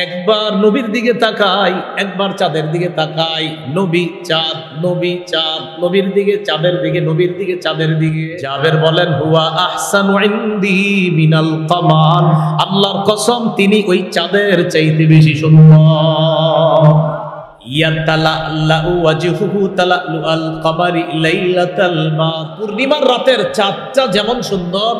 একবার নবীর দিকে তাকাই, একবার চাঁদের দিকে তাকাই, নবী চাঁদ, নবী চাঁদ, নবীর দিকে চাঁদের দিকে, নবীর দিকে চাঁদের দিকে। জাবের বলেন হুয়া আহসানু ইনদি মিনাল কমার, আল্লাহর কসম তিনি ওই চাঁদের চাইতে বেশি সুন্দর। ইয়াতালাল্লাউ ওয়াজহুহু তালাল্লুআল কমারি লাইলাতাল বাদ, পূর্ণিমার রাতের চাঁদটা যেমন সুন্দর,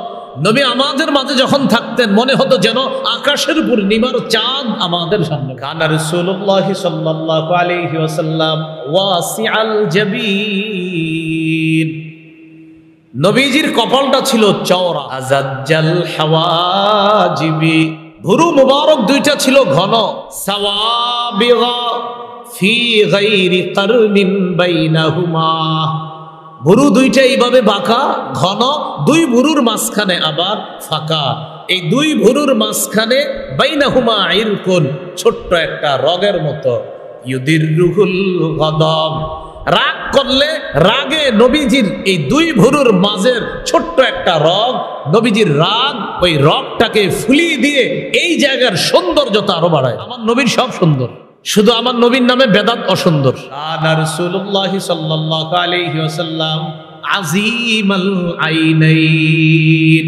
নবী আমাদের মাঝে যখন থাকতেন মনে হতো যেন আকাশের পূর্ণিমার চাঁদ আমাদের সামনে। কানা রাসূলুল্লাহ সাল্লাল্লাহু আলাইহি ওয়াসাল্লাম ওয়াসিআল জাবিন, নবীজির কপালটা ছিল চওড়া। আজাজ্জাল হাওয়াজিবি, ভুরু মুবারক দুইটা ছিল ঘন। সাওয়াবিগা ফি গায়রি কারনিন বাইনাহুমা, ভুরু দুইটা এইভাবে বাঁকা ঘন, দুই ভুরুর মাঝখানে আবার ফাঁকা। এই দুই ভুরুর মাঝখানে বাইনাহুমা ইরকুন, ছোট্ট একটা রগের মতো। ইউদিররুহুল গদব, রাগ করলে রাগে নবীজির এই দুই ভুরুর মাঝের ছোট্ট একটা রগ, নবীজির রাগ ওই রগটাকে ফুলিয়ে দিয়ে এই জায়গার সৌন্দর্যতা আরো বাড়ায়। আমার নবীর সব সুন্দর, শুধু আমার নবীর নামে বেদাত অসুন্দর। কানা রাসূলুল্লাহ সাল্লাল্লাহু আলাইহি ওয়াসাল্লাম আযীমাল আইনাইন,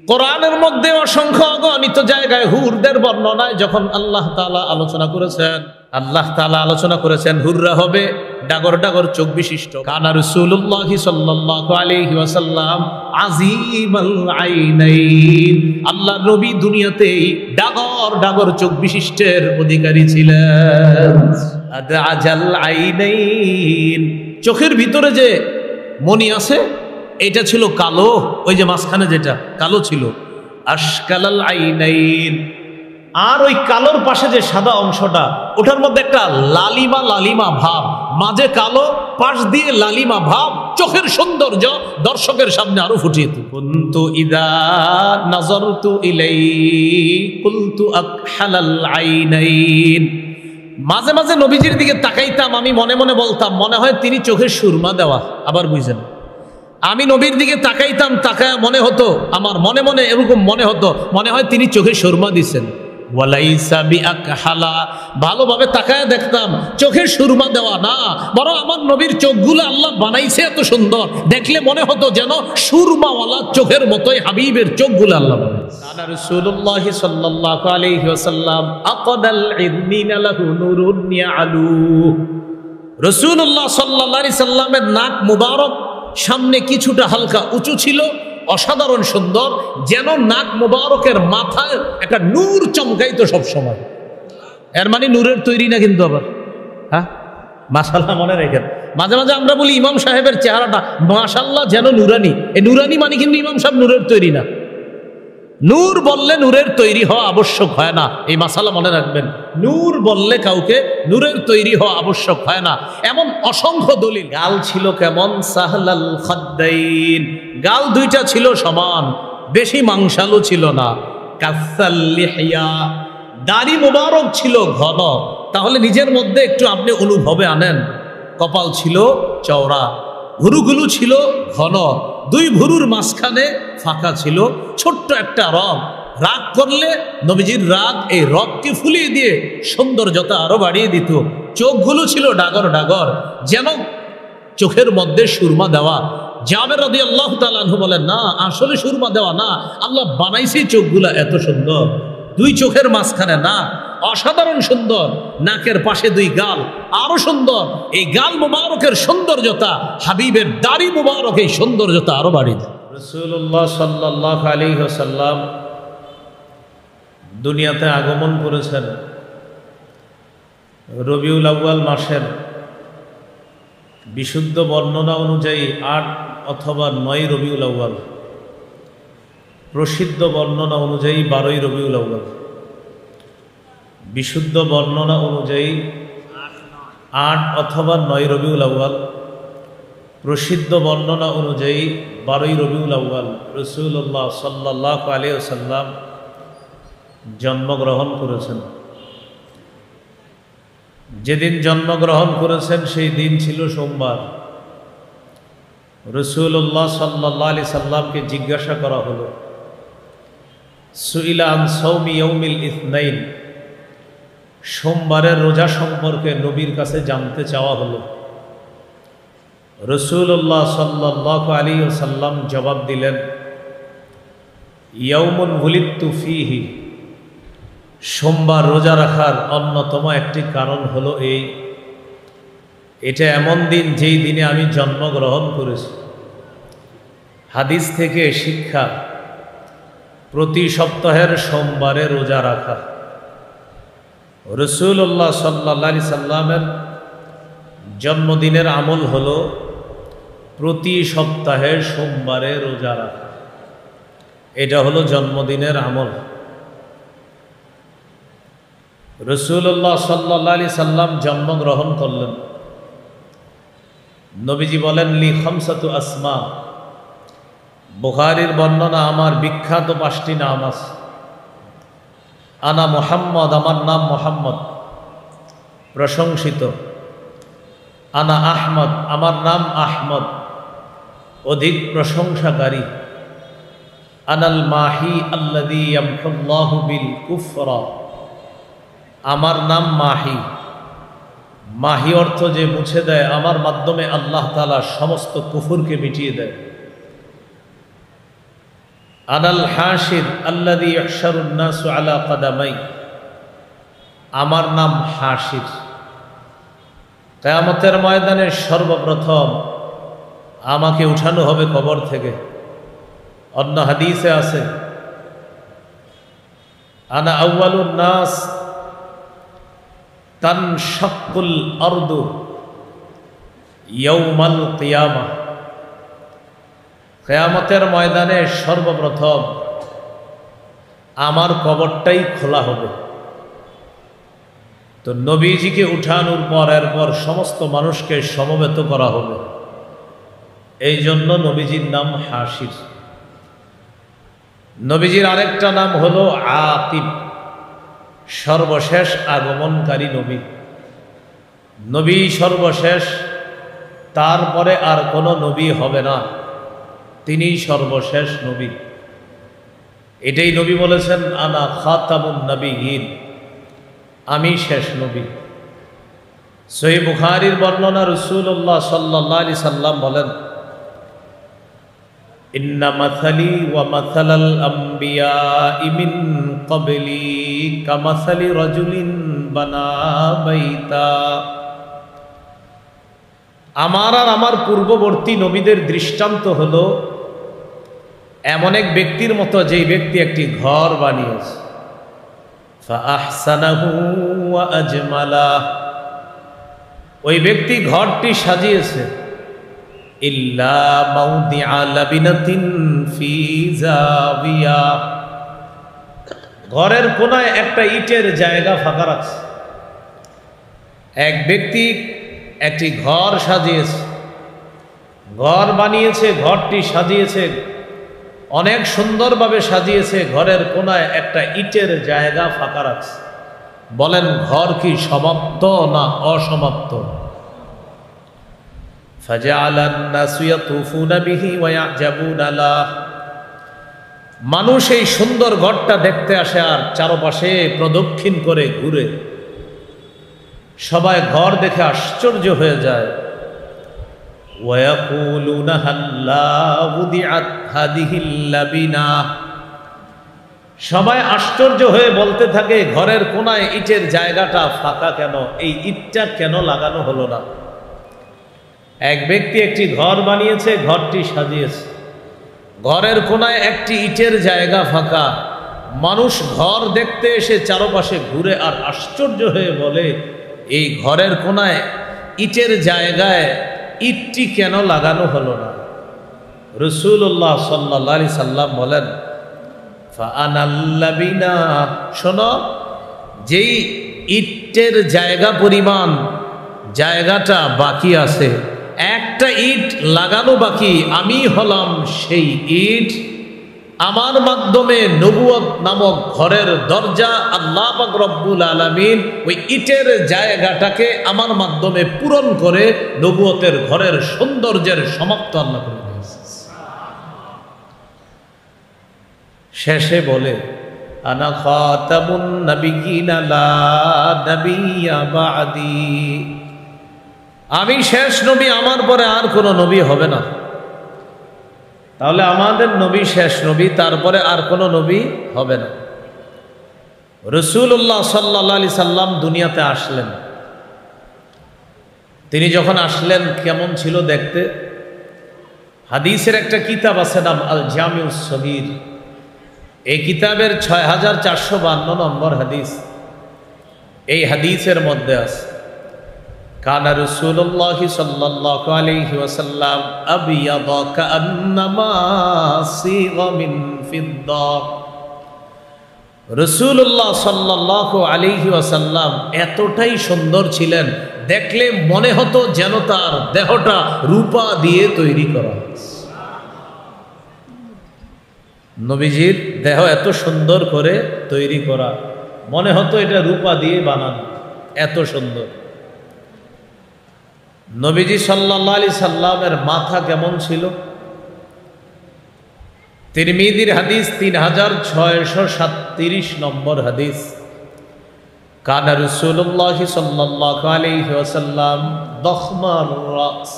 কোরআনের মধ্যে অসংখ্য অগণিত জায়গায় হুরদের বর্ণনায় যখন আল্লাহ তাআলা আলোচনা করেছেন, আল্লাহ তাআলা আলোচনা করেছেন হুররা হবে ডাগর ডাগর চোখ বিশিষ্ট। কানা রাসূলুল্লাহ সাল্লাল্লাহু আলাইহি ওয়াসাল্লাম আযীমাল আইনাইন, আল্লাহর নবী দুনিয়াতেই ডাগর ডাগর চোখ বিশিষ্টের অধিকারী ছিলেন। আদআজাল আইনাইন, চোখের ভিতরে যে মণি আছে এটা ছিল কালো, ওই যে মাঝখানে যেটা কালো ছিল। আশকালাল আইনাইন, আর ওই কালোর পাশে যে সাদা অংশটা ওটার মধ্যে একটা লালিমা লালিমা ভাব, মাঝে কালো পাশ দিয়ে লালিমা ভাব, চোখের সৌন্দর্য দর্শকের সামনে আরো ফুটিয়ে তুলে। কুনতু ইযা নাযারতু ইলাইহি কুলতু আকহালাল আইনাইন, মাঝে মাঝে নবীজির দিকে তাকাইতাম, আমি মনে মনে বলতাম মনে হয় তিনি চোখের সুরমা দেওয়া। আবার বুঝেন, আমি নবীর দিকে তাকাইতাম, তাকায় মনে হতো আমার মনে মনে এরকম মনে হতো মনে হয় তিনি চোখে সুরমা দিচ্ছেন। ওয়ালাইসা বিআকহালা, ভালোভাবে তাকায় দেখতাম চোখে সুরমা দেওয়া না, বরং আমার নবীর চোখগুলো আল্লাহ বানাইছে এত সুন্দর, দেখলে মনে হতো যেন সুরমাওয়ালা চোখের মতোই হাবিবের চোখগুলো আল্লাহ বানাইছে। কানা রাসূলুল্লাহ সাল্লাল্লাহু আলাইহি ওয়াসাল্লাম আকাদাল ইদনিনা লাহু নূরুন ইয়ালু, রাসূলুল্লাহ সাল্লাল্লাহু আলাইহি সাল্লামের নাক মুবারক সামনে কিছুটা হালকা উঁচু ছিল, অসাধারণ সুন্দর, যেন নাক মুবারকের মাথায় একটা নূর চমকাইতো সব সময়। এর মানে নূরের তৈরি না কিন্তু আবার, হ্যাঁ মাশাআল্লাহ মনে রাখেন। মাঝে মাঝে আমরা বলি ইমাম সাহেবের চেহারাটা মাশাআল্লাহ যেন নুরানি, এই নুরানি মানে কিন্তু ইমাম সাহেব নূরের তৈরি না। নূর বললে নূরের তৈরি হওয়া আবশ্যক হয় না, এই মাসালা মনে রাখবেন। নূর বললে কাউকে নূরের তৈরি হওয়া আবশ্যক হয় না, এমন অসংখ্য দলিল। গাল ছিল কেমন? সাহলাল খাদ্দাইন, গাল দুইটা ছিল সমান, বেশি মাংসালু ছিল না। কাসাল লিহিয়া, দাড়ি মুবারক ছিল ঘন। তাহলে নিজের মধ্যে একটু আপনি অনুভবে আনেন, কপাল ছিল চওড়া, ভুরুগুলো ছিল ঘন, দুই ভুরুর মাঝখানে ফাঁকা ছিল, ছোট্ট একটা রগ। রাগ করলে নবীজির রাগ এই রগকে ফুলিয়ে দিয়ে সৌন্দর্যতা আরো বাড়িয়ে দিত। চোখগুলো ছিল ডাগর ডাগর, যেন চোখের মধ্যে সুরমা দেওয়া। জাবের রাদিয়াল্লাহু তাআলা আনহু বলেন, না আসলে সুরমা দেওয়া না, আল্লাহ বানাইছে চোখগুলা এত সুন্দর, দুই চোখের মাঝখানে নাক, অসাধারণ সুন্দর, নাকের পাশে দুই গাল আরো সুন্দর। এই গাল মুবারকের সৌন্দর্যতা, হাবিবের দাড়ি মুবারক এই সৌন্দর্যতা আরো বাড়িয়ে দেয়। রাসূলুল্লাহ সাল্লাল্লাহু আলাইহি ওয়াসাল্লাম দুনিয়াতে আগমন করেছেন রবিউল আউয়াল মাসের বিশুদ্ধ বর্ণনা অনুযায়ী ৮ অথবা ৯ রবিউল আউয়াল, প্রসিদ্ধ বর্ণনা অনুযায়ী ১২ই রবিউল আউয়াল। বিশুদ্ধ বর্ণনা অনুযায়ী ৮ অথবা ৯ রবিউল আউয়াল, প্রসিদ্ধ বর্ণনা অনুযায়ী ১২ই রবিউল আউয়াল রাসূলুল্লাহ সাল্লাল্লাহু আলাইহি ওয়াসাল্লাম জন্মগ্রহণ করেছেন। যেদিন জন্মগ্রহণ করেছেন সেই দিন ছিল সোমবার। রাসূলুল্লাহ সাল্লাল্লাহু আলাইহি সাল্লামকে জিজ্ঞাসা করা হলো, সুইলা আন সাওমি ইয়াউমিল ইসনাইন, সোমবারের রোজা সম্পর্কে নবীর কাছে জানতে চাওয়া হলো। রাসূলুল্লাহ সাল্লাল্লাহু আলাইহি ওয়াসাল্লাম জবাব দিলেন, ইয়াউমুন ওয়ালিদতু ফীহি, সোমবার রোজা রাখার অন্যতম একটি কারণ হলো এটা এমন দিন যেই দিনে আমি জন্মগ্রহণ করেছি। হাদিস থেকে শিক্ষা, প্রতি সপ্তাহের সোমবারে রোজা রাখা। রাসূলুল্লাহ সাল্লাল্লাহু আলাইহি সাল্লামের জন্মদিনের আমল হলো প্রতি সপ্তাহের সোমবারে রোজা রাখা। এটা হলো জন্মদিনের আমল। রাসূলুল্লাহ সাল্লাল্লাহু আলাইহি সাল্লাম জন্মগ্রহণ করলেন। নবীজি বলেন, লি খামসাতু আসমা, বুখারীর বর্ণনা, আমার বিখ্যাত 5টি নাম আছে। আনা মুহাম্মদ, আমার নাম মুহাম্মদ, প্রশংসিত। আনা আহমদ, আমার নাম আহমদ, অধিক প্রশংসাকারী। আনাল মাহি আল্লাযী ইয়ামহুল্লাহু বিল কুফরা, আমার নাম মাহি। মাহি অর্থ যে মুছে দেয়, আমার মাধ্যমে আল্লাহ তাআলা সমস্ত কুফরকে মিটিয়ে দেয়। আনাল হাশির আল্লাযী ইহশারুন নাসু আলা কাদামাই, আমার নাম হাশির। কিয়ামতের ময়দানে সর্বপ্রথম আমাকে উঠানো হবে কবর থেকে। অন্য হাদিসে আছে, আনা আউয়ালুন নাস তানশাক্কুল আরদু ইয়াউমাল কিয়ামাহ, কিয়ামতের ময়দানে সর্বপ্রথম আমার কবরটাই খোলা হবে। তো নবীজিকে উঠানোর পর এরপর সমস্ত মানুষকে সমবেত করা হবে। এই জন্য নবীজির নাম হাশির। নবীজির আরেকটা নাম হলো আকিব, সর্বশেষ আগমনকারী নবী। নবী সর্বশেষ, তারপরে আর কোনো নবী হবে না, তিনি সর্বশেষ নবী। এটাই নবী বলেছেন, আনা খাতামুন নবিয়্যিন, আমি শেষ নবী। সহিহ বুখারীর বর্ণনা, রাসূলুল্লাহ সাল্লাল্লাহু আলাইহি সাল্লাম বলেন, ইন্না মাসালি ওয়া মাসালাল আমবিয়াই মিন ক্বাবলি কামাসালি রাজুলিন বানা বাইতা, আমার আর আমার পূর্ববর্তী নবীদের দৃষ্টান্ত হলো এমন এক ব্যক্তির মতো, যেই ব্যক্তি একটি ঘর বানিয়েছে। ফাআহসানাহু ওয়া আজমালা, ওই ব্যক্তি ঘরটি সাজিয়েছে। ইল্লা মাউদিআ লাবিনাতিন ফি জাবিয়া, ঘরের কোনায় একটা ইটের জায়গা ফাঁকা রাখছে। এক ব্যক্তি একটি ঘর সাজিয়েছে, ঘর বানিয়েছে, ঘরটি সাজিয়েছে, অনেক সুন্দরভাবে সাজিয়েছে, ঘরের কোনায় একটা ইটের জায়গা ফাঁকা রাখছে। বলেন, ঘর কি সমাপ্ত না অসমাপ্ত? ফাজআলান নাসু ইয়াতুফুনা বিহি ওয়া ইয়াজাবুনা লা, মানুষ এই সুন্দর ঘরটা দেখতে আসে আর চারপাশে প্রদক্ষিণ করে ঘুরে। সবাই ঘর দেখে আশ্চর্য হয়ে যায়। ওয়া ইয়াকুলুনা হাল্লা উদিআত হাদিহিল লাবিনা, সবাই আশ্চর্য হয়ে বলতে থাকে, ঘরের কোনায় ইটের জায়গাটা ফাঁকা কেন, এই ইটটা কেন লাগানো হলো না? এক ব্যক্তি একটি ঘর বানিয়েছে, ঘরটি সাজিয়েছে, ঘরের কোনায় একটি ইটের জায়গা ফাঁকা। মানুষ ঘর দেখতে এসে চারপাশে ঘুরে আর আশ্চর্য হয়ে বলে, এই ঘরের কোনায় ইটের জায়গায় ইটটি কেন লাগানো হলো না? রাসূলুল্লাহ সাল্লাল্লাহু আলাইহি সাল্লাম বলেন, ফাআনাল্লাবিনা, শোনো, যেই ইটের জায়গা পরিমাণ জায়গাটা বাকি আছে, একটা ইট লাগানো বাকি, আমি হলাম সেই ইট। আমার মাধ্যমে নবুয়ত নামক ঘরের দরজা আল্লাহ পাক রব্বুল আলামিন ওই ইটের জায়গাটাকে আমার মাধ্যমে পূরণ করে নবুয়তের ঘরের সৌন্দর্যের সমাপ্ত আল্লাহ করে দিয়েছে। শেষে বলে, আনা খাতামুন নাবিয়্যিনা লা নাবিয়্যা বা'দি, আমি শেষ নবী, আমার পরে আর কোনো নবী হবে না। তাহলে আমাদের নবী শেষ নবী, তারপরে আর কোনো নবী হবে না। রাসূলুল্লাহ সাল্লাল্লাহু আলাইহি সাল্লাম দুনিয়াতে আসলেন। তিনি যখন আসলেন কেমন ছিল দেখতে? হাদিসের একটা কিতাব আছে নাম আল জামিউস সগীর। এই কিতাবের 6452 নম্বর হাদিস। এই হাদিসের মধ্যে আছে কানা রাসূলুল্লাহ সাল্লাল্লাহু আলাইহি ওয়াসাল্লাম আবিয়াদা কান্নামা সিগা মিন ফিদ্দা। রাসূলুল্লাহ সাল্লাল্লাহু আলাইহি ওয়াসাল্লাম এতটাই সুন্দর ছিলেন, দেখলে মনে হতো যেন তার দেহটা রূপা দিয়ে তৈরি করা। নবীজির দেহ এত সুন্দর করে তৈরি করা, মনে হতো এটা রূপা দিয়ে বানানো, এত সুন্দর। নবীজি সাল্লাল্লাহু আলাইহি সাল্লামের মাথা কেমন ছিল? তিরমিজির হাদিস 3637 নম্বর হাদিস। কানা রাসূলুল্লাহ সাল্লাল্লাহু আলাইহি ওয়াসাল্লাম দখমার রাস।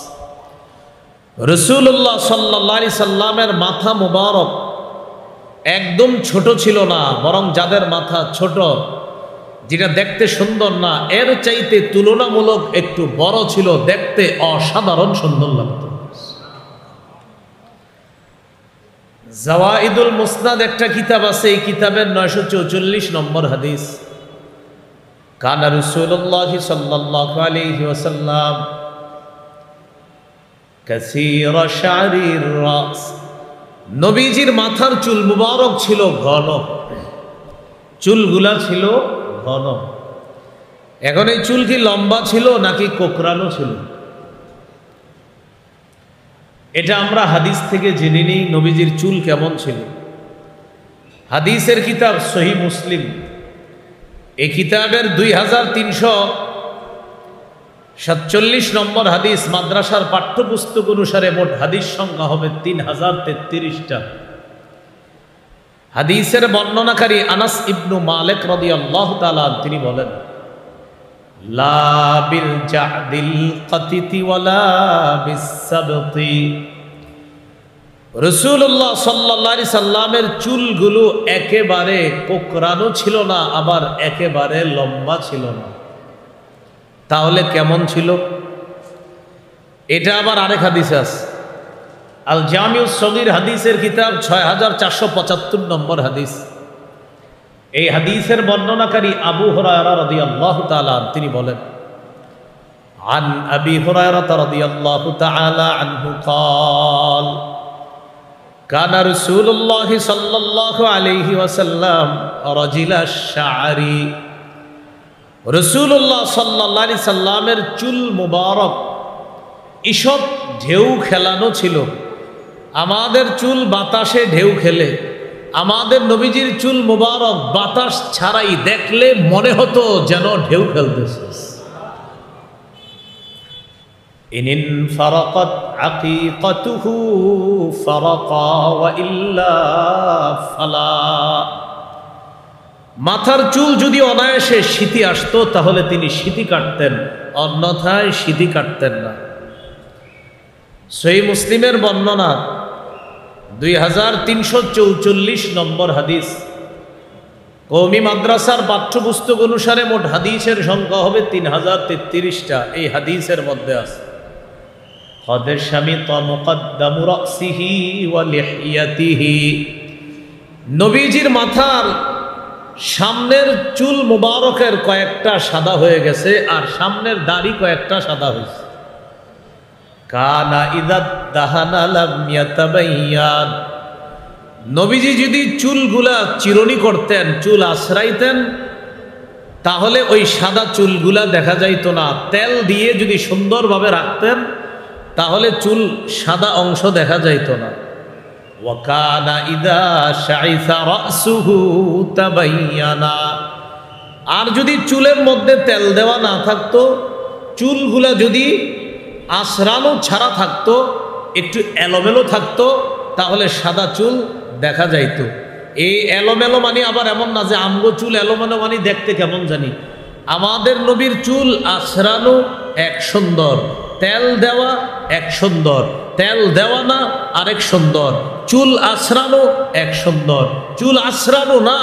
রাসূলুল্লাহ সাল্লাল্লাহু আলাইহি সাল্লামের মাথা মুবারক একদম ছোট ছিল না, বরং যাদের মাথা ছোট, যেটা দেখতে সুন্দর না, এর চাইতে তুলনামূলক একটু বড় ছিল, দেখতে অসাধারণ সুন্দর লাগতো। জাওয়াইদুল মুসনাদ একটা কিতাব আছে, এই কিতাবের 944 নম্বর হাদিস। কানা রাসূলুল্লাহ সাল্লাল্লাহু আলাইহি ওয়াসাল্লাম কাসীরা শা'রির রাস। নবীজির মাথার চুল মুবারক ছিল ঘন, চুলগুলা ছিল ঘন। এখন এই চুল কি লম্বা ছিল নাকি কোকড়ানো ছিল? এটা আমরা হাদিস থেকে জেনে নিই নবীজির চুল কেমন ছিল। হাদিসের কিতাব সহিহ মুসলিম, এই কিতাবের 2347 নম্বর হাদিস। মাদ্রাসার পাঠ্যপুস্তক অনুসারে মোট হাদিস সংখ্যা হবে 3033টা। হাদিসের বর্ণনাকারী আনাস ইবনু মালিক রাদিয়াল্লাহু তাআলা তিনি বলেন, লা বিল জাদিল কাতিতি ওয়ালা বিসসাবতি। রাসূলুল্লাহ সাল্লাল্লাহু আলাইহি সাল্লামের চুলগুলো একেবারে কোকড়ানো ছিল না, আবার একেবারে লম্বা ছিল না। তাহলে কেমন ছিল? এটা আবার আরেক হাদিসে আছে, আল জামিউস সগীর হাদিসের কিতাব 6475 নম্বর হাদিস। এই হাদিসের বর্ণনাকারী আবু হুরায়রা রাদিয়াল্লাহু তাআলা তিনি বলেন, আন আবি হুরায়রা রাদিয়াল্লাহু তাআলা আনহু قال কানা রাসূলুল্লাহ সাল্লাল্লাহু আলাইহি ওয়াসাল্লাম রাজিলা শা'রি। রাসূলুল্লাহ সাল্লাল্লাহু আলাইহি সাল্লামের চুল মুবারক ঈষৎ ঢেউ খেলানো ছিল। আমাদের চুল বাতাসে ঢেউ খেলে, আমাদের নবীজির চুল মুবারক বাতাস ছাড়াই দেখলে মনে হতো যেন ঢেউ খেলতেছে। ইনিন ফারাকাত আকিকাতুহু ফারাকা ওয়া ইল্লা ফালা। মাথার চুল যদি অনায়াসে সিঁথি আসতো তাহলে তিনি সিঁথি কাটতেন, অন্যথায় সিঁথি কাটতেন না। সহিহ মুসলিমের বর্ণনা 2344 নম্বর হাদিস। কওমি মাদ্রাসার পাঠ্যপুস্তক অনুসারে মোট হাদিসের সংখ্যা হবে 3033টা। এই হাদিসের মধ্যে আছে, قد شمط مقدم رأسه ولحيته। নবীজির মাথার সামনের চুল মুবারকের কয়েকটা সাদা হয়ে গেছে, আর সামনের দাড়ি কয়েকটা সাদা হয়েছে। কানা ইযা দাহানা লাম ইয়াতাবায়্যান। নবীজি যদি চুলগুলা চিরুনি করতেন, চুল আশ্রাইতেন, তাহলে ওই সাদা চুলগুলা দেখা যাইতো না। তেল দিয়ে যদি সুন্দরভাবে রাখতেন তাহলে চুল সাদা অংশ দেখা যাইতো না। ওয়াকানা ইদা শাইসা রাসুহু তাবায়্যানা। আর যদি চুলের মধ্যে তেল দেওয়া না থাকতো, চুলগুলা যদি আশ্রানো ছাড়া থাকতো, একটু এলোমেলো থাকতো, তাহলে সাদা চুল দেখা যাইতো। এই এলোমেলো মানে আবার এমন না যে আমগো চুল এলোমেলো মানে দেখতে কেমন জানি। আমাদের নবীর চুল আছড়ানো এক সুন্দর, তেল দেওয়া এক সুন্দর, তেল দেওয়া না আরেক সুন্দর, চুল আছড়ানো এক সুন্দর, চুল আছড়ানো না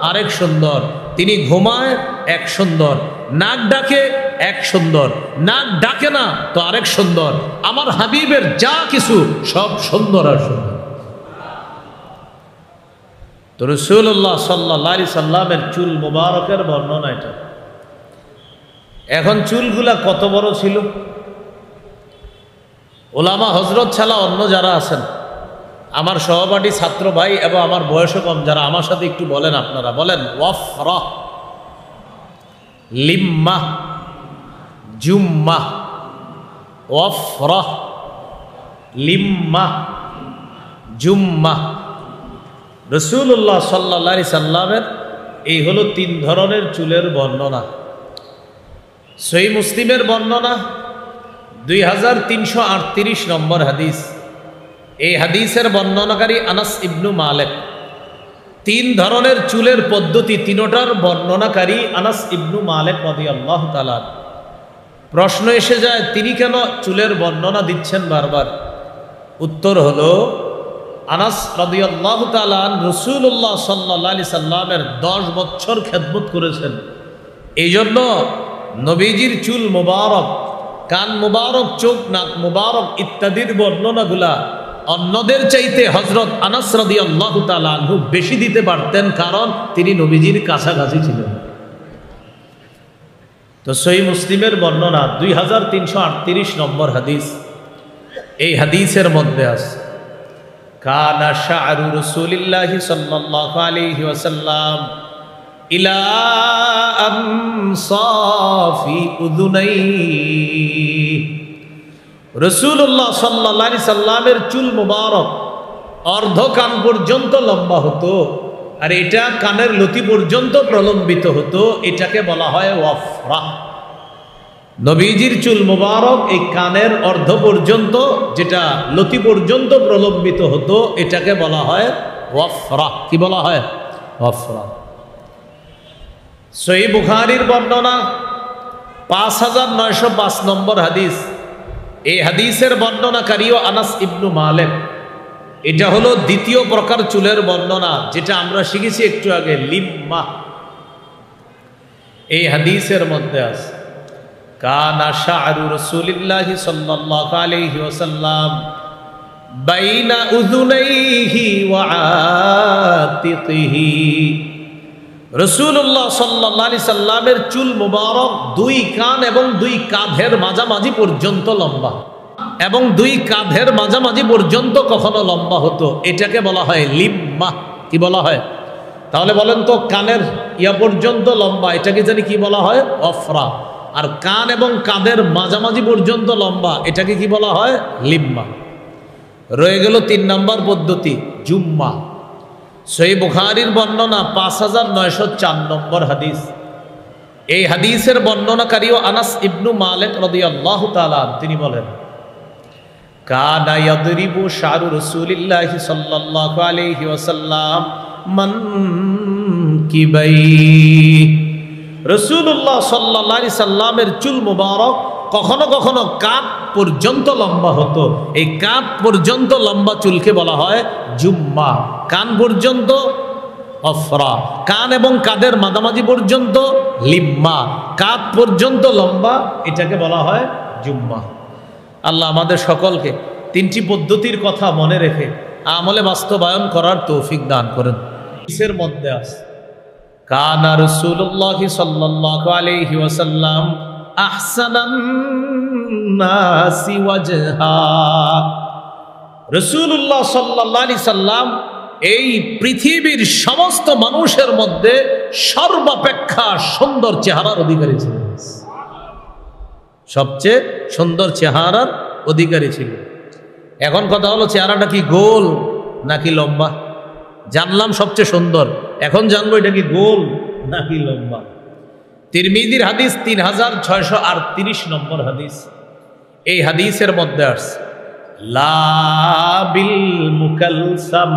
আরেক সুন্দর। তিনি ঘুমায় এক সুন্দর, নাক ডাকে এক সুন্দর, নাক ডাকে না তো আরেক সুন্দর। আমার হাবিবের যা কিছু সব সুন্দর আর সুন্দর। তো রাসূলুল্লাহ সাল্লাল্লাহু আলাইহি সাল্লামের চুল মুবারকের বর্ণনা এটা। এখন চুলগুলা কত বড় ছিল, ওলামা হযরত ছাড়া অন্য যারা আছেন, আমার সহপাঠী ছাত্র ভাই এবং আমার বয়সও কম যারা, আমার সাথে একটু বলেন, আপনারা বলেন ওয়াফরা, লিম্মা, জুম্মা। ওয়াফরা, লিম্মা, জুম্মা। রাসূলুল্লাহ সাল্লাল্লাহু আলাইহি সাল্লামের এই হলো 3 ধরনের চুলের বর্ণনা। সহিহ মুসলিমের বর্ণনা 2338 নম্বর হাদিস। এই হাদিসের বর্ণনাকারী আনাস ইবনু মালিক। 3 ধরনের চুলের পদ্ধতি, তিনোটার বর্ণনাকারী আনাস ইবনু মালিক রাদিয়াল্লাহু তাআলা। প্রশ্ন এসে যায় তিনি কেন চুলের বর্ণনা দিচ্ছেন বারবার? উত্তর হলো আনাস রাদিয়াল্লাহু তাআলা রাসূলুল্লাহ সাল্লাল্লাহু আলাইহি সাল্লামের 10 বছর খেদমত করেছেন। এই জন্য নবীজির চুল মুবারক, কান মুবারক, চোখ নাক মুবারক ইত্যাদির বর্ণনাগুলা অন্যদের চাইতে হযরত আনাস রাদিয়াল্লাহু তাআলা আনহু বেশি দিতে পারতেন, কারণ তিনি নবীজির কাছাকাছি ছিলেন। তো সহিহ মুসলিমের বর্ণনা 2338 নম্বর হাদিস। এই হাদিসের মধ্যে আছে কানা শা'রু রাসূলিল্লাহি সাল্লাল্লাহু আলাইহি ওয়াসাল্লাম ইলা আনসাফি উযুনাইহি। রাসূলুল্লাহ সাল্লাল্লাহু আলাইহি সাল্লামের চুল মুবারক অর্ধ কান পর্যন্ত লম্বা হতো, আর এটা কানের লতি পর্যন্ত প্রলম্বিত হতো। এটাকে বলা হয় ওয়াফরা। নবীজির চুল মুবারক এই কানের অর্ধ পর্যন্ত, যেটা লতি পর্যন্ত প্রলম্বিত হতো, এটাকে বলা হয় ওয়াফরা। কি বলা হয়? ওয়াফরা। সহিহ বুখারীর বর্ণনা 5905 নম্বর হাদিস। এই হাদিসের বর্ণনাকারীও আনাস ইবনু মালিক। এটা হলো দ্বিতীয় প্রকার চুলের বর্ণনা, যেটা আমরা শিখেছি একটু আগে, লিম্মা। এই হাদিসের মধ্যে আছে কানা শা'রু রাসূলিল্লাহি সাল্লাল্লাহু আলাইহি ওয়াসাল্লাম বাইনা উযুনাইহি ওয়া আতিকিহি। রাসূলুল্লাহ সাল্লাল্লাহু আলাইহি সাল্লামের চুল মুবারক 2 কান এবং 2 কাঁধের মাঝামাঝি পর্যন্ত লম্বা, এবং 2 কাঁধের মাঝামাঝি পর্যন্ত কখনো লম্বা হতো। এটাকে বলা হয় লিম্মা। কি বলা হয়? তাহলে বলেন তো, কানের ইয়া পর্যন্ত লম্বা, এটাকে জানি কি বলা হয়? ওয়াফরা। আর কান এবং কাঁধের মাঝামাঝি পর্যন্ত লম্বা, এটাকে কি বলা হয়? লিম্মা। রয়ে গেল 3 নম্বর পদ্ধতি, জুম্মা। সহিহ বুখারীর বর্ণনা 5904 নম্বর হাদিস। এই হাদিসের বর্ণনাকারীও আনাস ইবনু মালিক রাদিয়াল্লাহু তাআলা। তিনি বলেন কানা ইয়াদরিবু শা'রু রাসূলিল্লাহি সাল্লাল্লাহু আলাইহি ওয়াসাল্লাম মানকিবাই। রাসূলুল্লাহ সাল্লাল্লাহু আলাইহি সাল্লামের চুল মুবারক কখনো কখনো কাঁধ পর্যন্ত লম্বা হতো। এই কাঁধ পর্যন্ত লম্বা চুলকে বলা হয় জুম্মা। কান পর্যন্ত ওয়াফরা, কান এবং কাঁধের মাঝামাঝি পর্যন্ত লিম্মা, কাঁধ পর্যন্ত লম্বা, এটাকে বলা হয় জুম্মা। আল্লাহ আমাদের সকলকে 3টি পদ্ধতির কথা মনে রেখে আমলে বাস্তবায়ন করার তৌফিক দান করেন। হাদিসের মধ্যে আছে কানা রাসূলুল্লাহ সাল্লাল্লাহু আলাইহি ওয়াসাল্লাম আহসানান নাসি ওয়াজহা। রাসূলুল্লাহ সাল্লাল্লাহু আলাইহি সাল্লাম এই পৃথিবীর সমস্ত মানুষের মধ্যে সর্বাপেক্ষা সুন্দর চেহারার অধিকারী ছিলেন। সবচেয়ে সুন্দর চেহারার অধিকারী ছিল। এখন কথা হলো, চেহারাটা কি গোল নাকি লম্বা? জানলাম সবচেয়ে সুন্দর, এখন জানবো এটা কি গোল নাকি লম্বা। তিরমিজির হাদিস 3638 নম্বর হাদিস। এই হাদিসের মধ্যে আসছে লা বিল মুকালসাম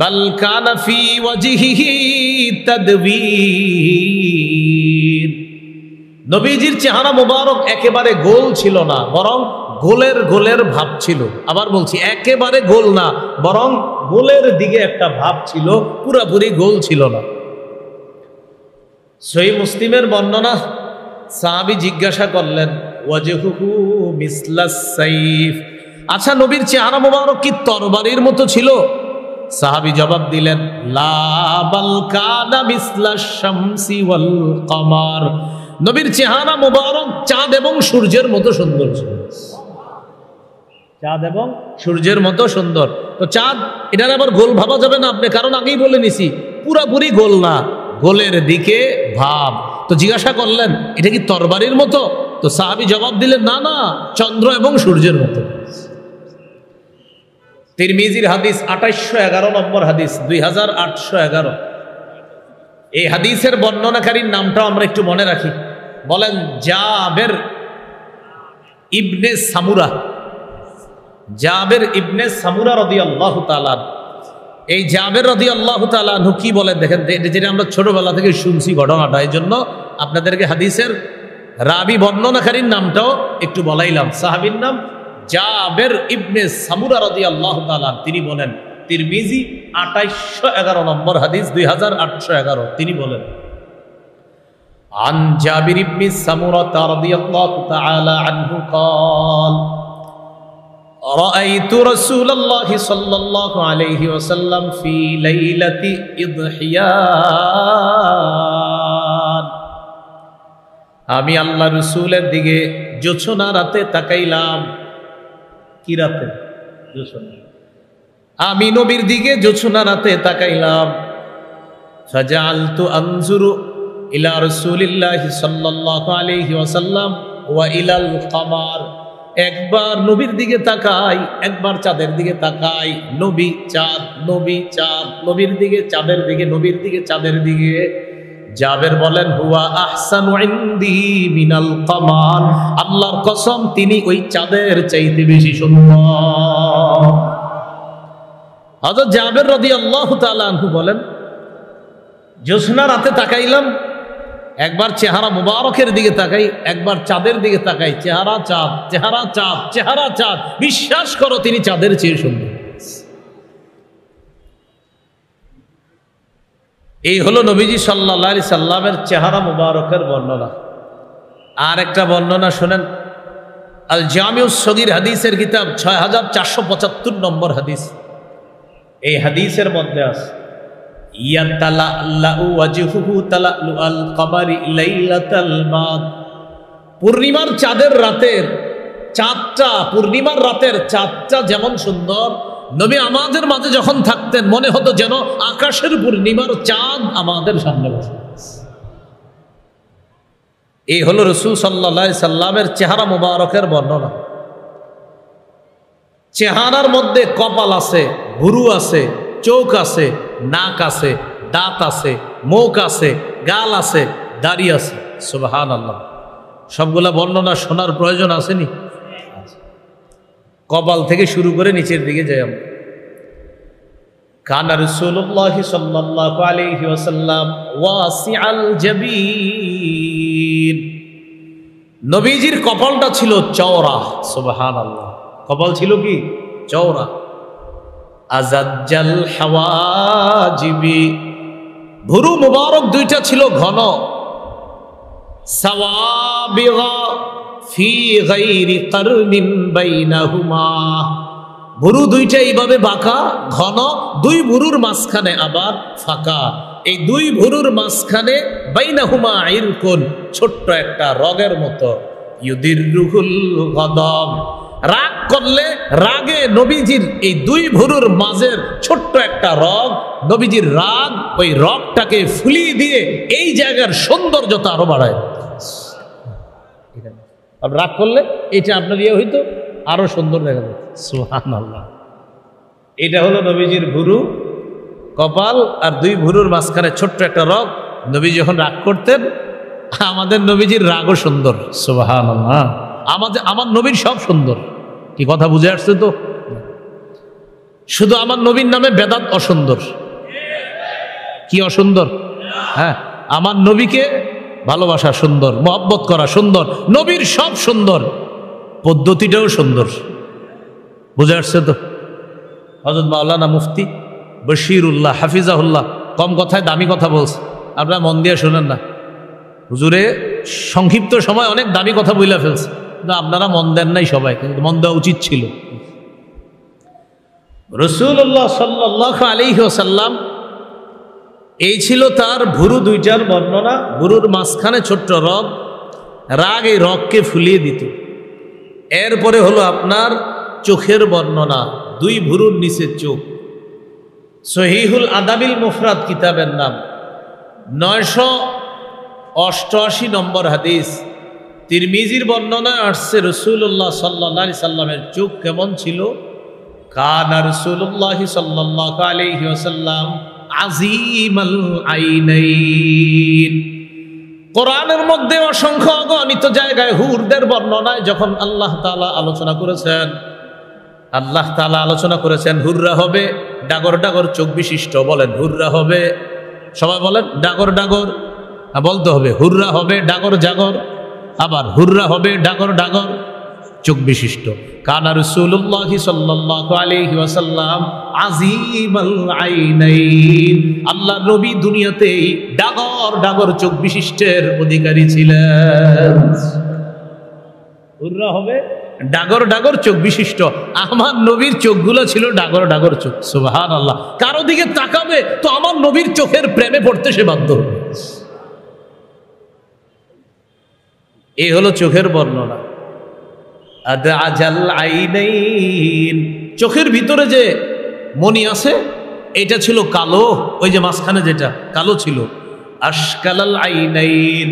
বাল কানা ফি ওয়াজহিহি তাদবীর। নবীজির চেহারা মুবারক একেবারে গোল ছিল না, বরং গোলের গোলের ভাব ছিল। আবার বলছি, একেবারে গোল না, বরং গোলের দিকে একটা ভাব ছিল, পুরাপুরি গোল ছিল না। সহিহ মুসলিমের বর্ণনা, সাহাবী জিজ্ঞাসা করলেন, ওয়াজহুহু মিসলাস সাইফ, আচ্ছা নবীর চেহারা মুবারক কি তরবারির মতো ছিল? সাহাবী জবাব দিলেন, লা বাল কানা মিসলাশ শামসি ওয়াল কমার, নবীর চেহারা মুবারক চাঁদ এবং সূর্যের মতো সুন্দর ছিল। চাঁদ এবং সূর্যের মতো সুন্দর। তো চাঁদ, এটার আবার গোল ভাবা যাবে না আপনি, কারণ আগেই বলে নিছি পুরাপুরি গোল না, গোলের দিকে ভাব। তো জিজ্ঞাসা করলেন, এটা কি তরবারির মতো? তো সাহাবী জবাব দিলেন, না না, চন্দ্র এবং সূর্যের মতো। তিরমিজির হাদিস 2811 নম্বর হাদিস, 2811। এই হাদিসের বর্ণনাকারীর নামটাও আমরা একটু মনে রাখি। বলেন জাবের ইবনে সামুরা। জাবের ইবনে সামুরা রাদিয়াল্লাহু তাআলা। এই জাবের রাদিয়াল্লাহু তাআলা আনহু কি বলেন দেখেন, যেটা আমরা ছোটবেলা থেকে শুনছি ঘটনাটা, এই জন্য আপনাদেরকে হাদিসের রাবি বর্ণনাকারীর নামটাও একটু বলাইলাম। সাহাবীর নাম জাবের ইবনে সামুরা রাদিয়াল্লাহু তাআলা। তিনি বলেন, তিরমিজি 2811 নম্বর হাদিস, 2811। তিনি বলেন, আন জাবির ইবনে সামুরা রাদিয়াল্লাহু তাআলা আনহু قال رأيت رسول الله صلى الله عليه وسلم في ليلة إضحيان। আমি আল্লাহ রাসূলের দিকে জোছনা রাতে তাকাইলাম। কি রাতে? জোছনা। আমি নবীর দিকে জোছনা রাতে তাকাইলাম। ফাজআলতু আনজুরু ইলা রাসূলিল্লাহি সাল্লাল্লাহু আলাইহি ওয়াসাল্লাম ওয়া ইলাল কমার। একবার নবীর দিকে তাকাই, একবার চাঁদের দিকে তাকাই, নবী চাঁদ, নবী চাঁদ, নবীর দিকে চাঁদের দিকে, নবীর দিকে চাঁদের দিকে। জাবের বলেন, হুয়া আহসানু ইনদি মিনাল কমার, আল্লাহর কসম তিনি ওই চাঁদের চাইতে বেশি সুন্দর। হযরত জাবের রাদিয়াল্লাহু তাআলা আনহু বলেন, জ্যোৎস্না রাতে তাকাইলাম, একবার চেহারা মুবারকের দিকে তাকাই, একবার চাঁদের দিকে তাকাই, চেহারা চাঁদ, চেহারা চাঁদ, চেহারা চাঁদ। বিশ্বাস করো তিনি চাঁদের চেয়ে সুন্দর। এই হলো নবীজি সাল্লাল্লাহু আলাইহি সাল্লামের চেহারা মুবারকের বর্ণনা। আর একটা বর্ণনা শুনেন, আল জামিউস সগীর হাদিসের কিতাব 6475 নম্বর হাদিস। এই হাদিসের মধ্যে আছে, পূর্ণিমার চাঁদের রাতের চাঁদটা, পূর্ণিমার রাতের চাঁদটা যেমন সুন্দর, নবী আমাদের মাঝে যখন থাকতেন মনে হতো যেন আকাশের পূর্ণিমার চাঁদ আমাদের সামনে বসে। এই হলো রাসূল সাল্লাল্লাহু আলাইহি সাল্লামের চেহারা মুবারকের বর্ণনা। চেহারার মধ্যে কপাল আছে, ভুরু আছে, চোখ আছে, নাক আছে, দাঁত আছে, মুখ আছে, গাল আছে, দাড়ি আছে। সুবহানাল্লাহ। সবগুলা বর্ণনা শোনার প্রয়োজন আসেনি? কপাল থেকে শুরু করে নিচের দিকে যাই আমরা। কানা রাসূলুল্লাহ সাল্লাল্লাহু আলাইহি ওয়াসাল্লাম ওয়াসিআল জাবিন, নবীজির কপালটা ছিল চওড়া। সুবহানাল্লাহ। কপাল ছিল কি? চওড়া। আজাজ্জাল হাওয়াজিবি, ভুরু মুবারক দুইটা ছিল ঘন। সাওয়াবিগা ফি গায়রি কারনিন বাইনাহুমা, ভুরু দুইটা এইভাবে বাঁকা ঘন, দুই ভুরুর মাঝখানে আবার ফাঁকা। এই দুই ভুরুর মাঝখানে বাইনাহুমা ইরকুন, ছোট্ট একটা রগের মতো। ইউদিররুহুল গাদাব, রাগ করলে রাগে নবীজির এই দুই ভুরুর মাঝের ছোট্ট একটা রগ, নবীজির রাগ ওই রগটাকে ফুলিয়ে দিয়ে এই জায়গার সৌন্দর্যতা আরো বাড়ায়। রাগ করলে এটা আপনার ইয়ে হইতো, আরো সুন্দর দেখা যায়। সুবহানাল্লাহ। এটা হলো নবীজির ভুরু, কপাল আর দুই ভুরুর মাঝখানে ছোট্ট একটা রগ। নবী যখন রাগ করতেন, আমাদের নবীজির রাগও সুন্দর। সুবহানাল্লাহ। আমার নবীর সব সুন্দর। কি কথা বুঝে আসছে তো? শুধু আমার নবীর নামে বেদাত অসুন্দর। কি অসুন্দর? হ্যাঁ, আমার নবীকে ভালোবাসা সুন্দর, মহব্বত করা সুন্দর, নবীর সব সুন্দর, পদ্ধতিটাও সুন্দর। বুঝে আসছে তো? হযরত মাওলানা মুফতি বশিরুল্লাহ হাফিজাহুল্লাহ কম কথায় দামি কথা বলছে, আপনারা মন দিয়ে শোনেন না। হুজুরে সংক্ষিপ্ত সময় অনেক দামি কথা বইলা ফেলছে, কিন্তু আপনারা মন দেন নাই সবাই, কিন্তু মন দেওয়া উচিত ছিল। রাসূলুল্লাহ সাল্লাল্লাহু আলাইহি ওয়াসাল্লাম, এই ছিল তার ভুরু দুইটার বর্ণনা। ভুরুর মাঝখানে ছোট্ট রগ, রাগ এই রগকে ফুলিয়ে দিত। এরপরে হলো আপনার চোখের বর্ণনা, দুই ভুরুর নিচে চোখ। সহিহুল আদাবিল মুফরাদ কিতাবের নাম, 988 নম্বর হাদিস। তিরমিজির বর্ণনায় আসছে রাসূলুল্লাহ সাল্লাল্লাহু আলাইহি সাল্লামের চোখ কেমন ছিল। কানা রাসূলুল্লাহ সাল্লাল্লাহু আলাইহি ওয়াসাল্লাম আজিমাল আইনাইন। কোরআনের মধ্যে অসংখ্য অগণিত জায়গায় হুরদের বর্ণনায় যখন আল্লাহ তাআলা আলোচনা করেছেন, হুররা হবে ডাগর ডাগর চোখ বিশিষ্ট। বলেন হুররা হবে, সবাই বলেন ডাগর ডাগর। বলতে হবে হুররা হবে ডাগর জাগর, আবার হুররা হবে ডাগর ডাগর চোখ বিশিষ্ট। কানা রাসূলুল্লাহ সাল্লাল্লাহু আলাইহি ওয়াসাল্লাম আজিমাল আইনাইন। আল্লাহর নবী দুনিয়াতেই ডাগর ডাগর চোখ বিশিষ্টের অধিকারী ছিলেন। হুররা হবে ডাগর ডাগর চোখ বিশিষ্ট। আমার নবীর চোখগুলো ছিল ডাগর ডাগর চোখ। সুবহানাল্লাহ। কারো দিকে তাকাবে তো আমার নবীর চোখের প্রেমে পড়তে সে বাধ্য হবে। এই হলো চোখের বর্ণনা। আদাজাল আইনাইন, চোখের ভিতরে যে মণি আছে এটা ছিল কালো, ওই যে মাঝখানে যেটা কালো ছিল। আশকালাল আইনাইন,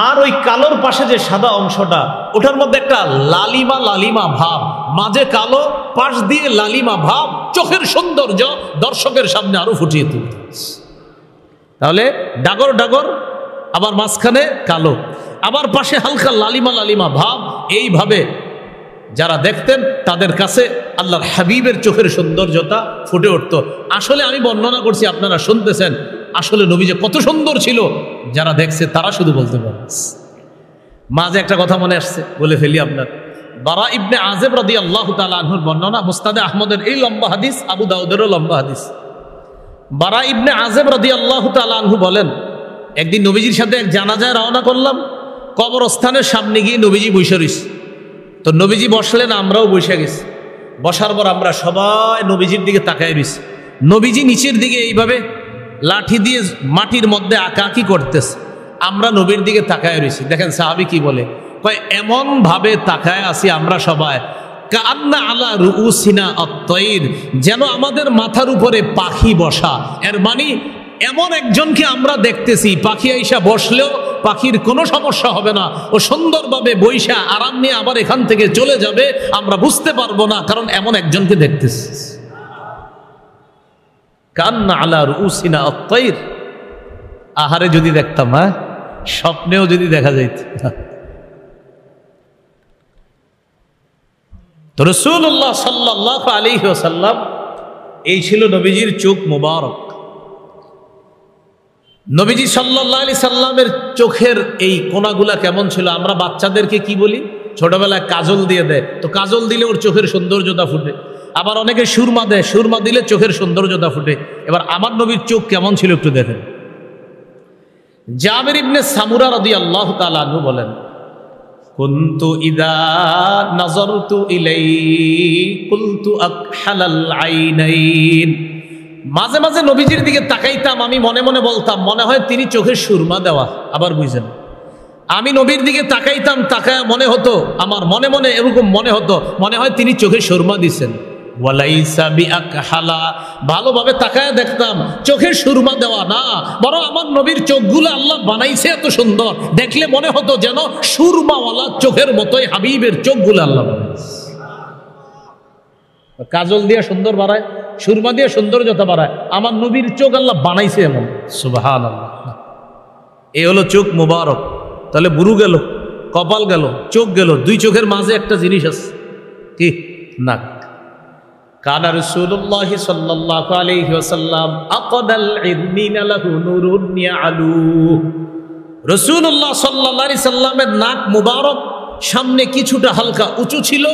আর ওই কালোর পাশে যে সাদা অংশটা, ওটার মধ্যে একটা লালিমা লালিমা ভাব, মাঝে কালো, পাশ দিয়ে লালিমা ভাব, চোখের সৌন্দর্য দর্শকের সামনে আরো ফুটিয়ে তুলত। তাহলে ডাগর ডাগর, আবার মাঝখানে কালো, আবার পাশে হালকা লালিমা লালিমা ভাব। এইভাবে যারা দেখতেন তাদের কাছে আল্লাহর হাবিবের চোখের সৌন্দর্যতা ফুটে উঠত। আসলে আমি বর্ণনা করছি, আপনারা শুনতেছেন। আসলে নবী যে কত সুন্দর ছিল, যারা দেখছে তারা শুধু বলতে পারে। মাঝে একটা কথা মনে আসছে, বলে ফেলি আপনার। বারা ইবনে আযিব রাদিয়াল্লাহু তাআলা আনহুর বর্ণনা, মুসনাদে আহমদের এই লম্বা হাদিস, আবু দাউদেরও লম্বা হাদিস। বারা ইবনে আযিব রাদিয়াল্লাহু তাআলা আনহু বলেন, একদিন নবীজির সাথে এক জানাজায় রওনা করলাম। কবরস্থানের সামনে গিয়ে নবীজি বসে রইছে। তো নবীজি বসলেন, আমরাও বসে গেছি। বসার পর আমরা সবাই নবীজির দিকে তাকায় রইছি। নবীজি নিচের দিকে এইভাবে লাঠি দিয়ে মাটির মধ্যে আঁকাআঁকি করতেছে, আমরা নবীর দিকে তাকায় রইছি। দেখেন সাহাবী কি বলে, কয় এমন ভাবে তাকায় আছি আমরা সবাই, কান্না আলা রুউসিনা আত-তাইর, যেন আমাদের মাথার উপরে পাখি বসা। এর মানে এমন একজনকে আমরা দেখতেছি, পাখি আইসা বসলেও পাখির কোনো সমস্যা হবে না, ও সুন্দরভাবে বৈশা আরাম নিয়ে আবার এখান থেকে চলে যাবে, আমরা বুঝতে পারবো না, কারণ এমন একজনকে দেখতেছি। কান্না আলা রুউসিনা আত-তাইর, আহারে যদি দেখতাম, হ্যাঁ স্বপ্নেও যদি দেখা যাইত। তো রাসূলুল্লাহ সাল্লাল্লাহু আলাইহি ওয়াসাল্লাম, এই ছিল নবীজির চোখ মুবারক। নবীজি সাল্লাল্লাহু আলাইহি সাল্লামের চোখের এই কোণাগুলা কেমন ছিল? আমরা বাচ্চাদেরকে কি বলি, ছোটবেলায় কাজল দিয়ে দেয়, তো কাজল দিলে ওর চোখের সৌন্দর্যতা ফুটে। আবার অনেকে সুরমা দেয়, সুরমা দিলে চোখের সৌন্দর্যতা ফুটে। এবার আমার নবীর চোখ কেমন ছিল একটু দেখেন। জাবির ইবনে সামুরা রাদিয়াল্লাহু তাআলা আনহু বলেন, কুনতু ইযা নাযারতু ইলাইহি কুলতু আকহালাল আইনাইন। মাঝে মাঝে নবীজির দিকে তাকাইতাম, আমি মনে মনে বলতাম, মনে হয় তিনি চোখের সুরমা দেওয়া। আবার বুঝেন, আমি নবীর দিকে তাকাইতাম, তাকায় মনে হতো, আমার মনে মনে এরকম মনে হতো, মনে হয় তিনি চোখে সুরমা দিছেন। ওয়ালাইসা বিআকহালা, ভালোভাবে তাকায় দেখতাম চোখের সুরমা দেওয়া না, বরং আমার নবীর চোখগুলো আল্লাহ বানাইছে এত সুন্দর, দেখলে মনে হতো যেন সুরমাওয়ালা চোখের মতোই হাবিবের চোখগুলো আল্লাহ বানাইছে। কাজল দিয়ে সুন্দর বাড়ায়, সুরমা দিয়ে সৌন্দর্যতা বাড়ায়, আমার নবীর চোখ আল্লাহ বানাইছে এমন। সুবহানাল্লাহ। এই হলো চোখ মুবারক। তাহলে বুরু গেল, কপাল গেল, চোখ গেল, দুই চোখের মাঝে একটা জিনিস আছে, কি? নাক। কানা রাসূলুল্লাহি সাল্লাল্লাহু আলাইহি ওয়াসাল্লাম আকাদাল ইদনিনা লাহু নূরুন ইয়ালু। রাসূলুল্লাহ সাল্লাল্লাহু আলাইহি সাল্লামের নাক মুবারক সামনে কিছুটা হালকা উঁচু ছিল,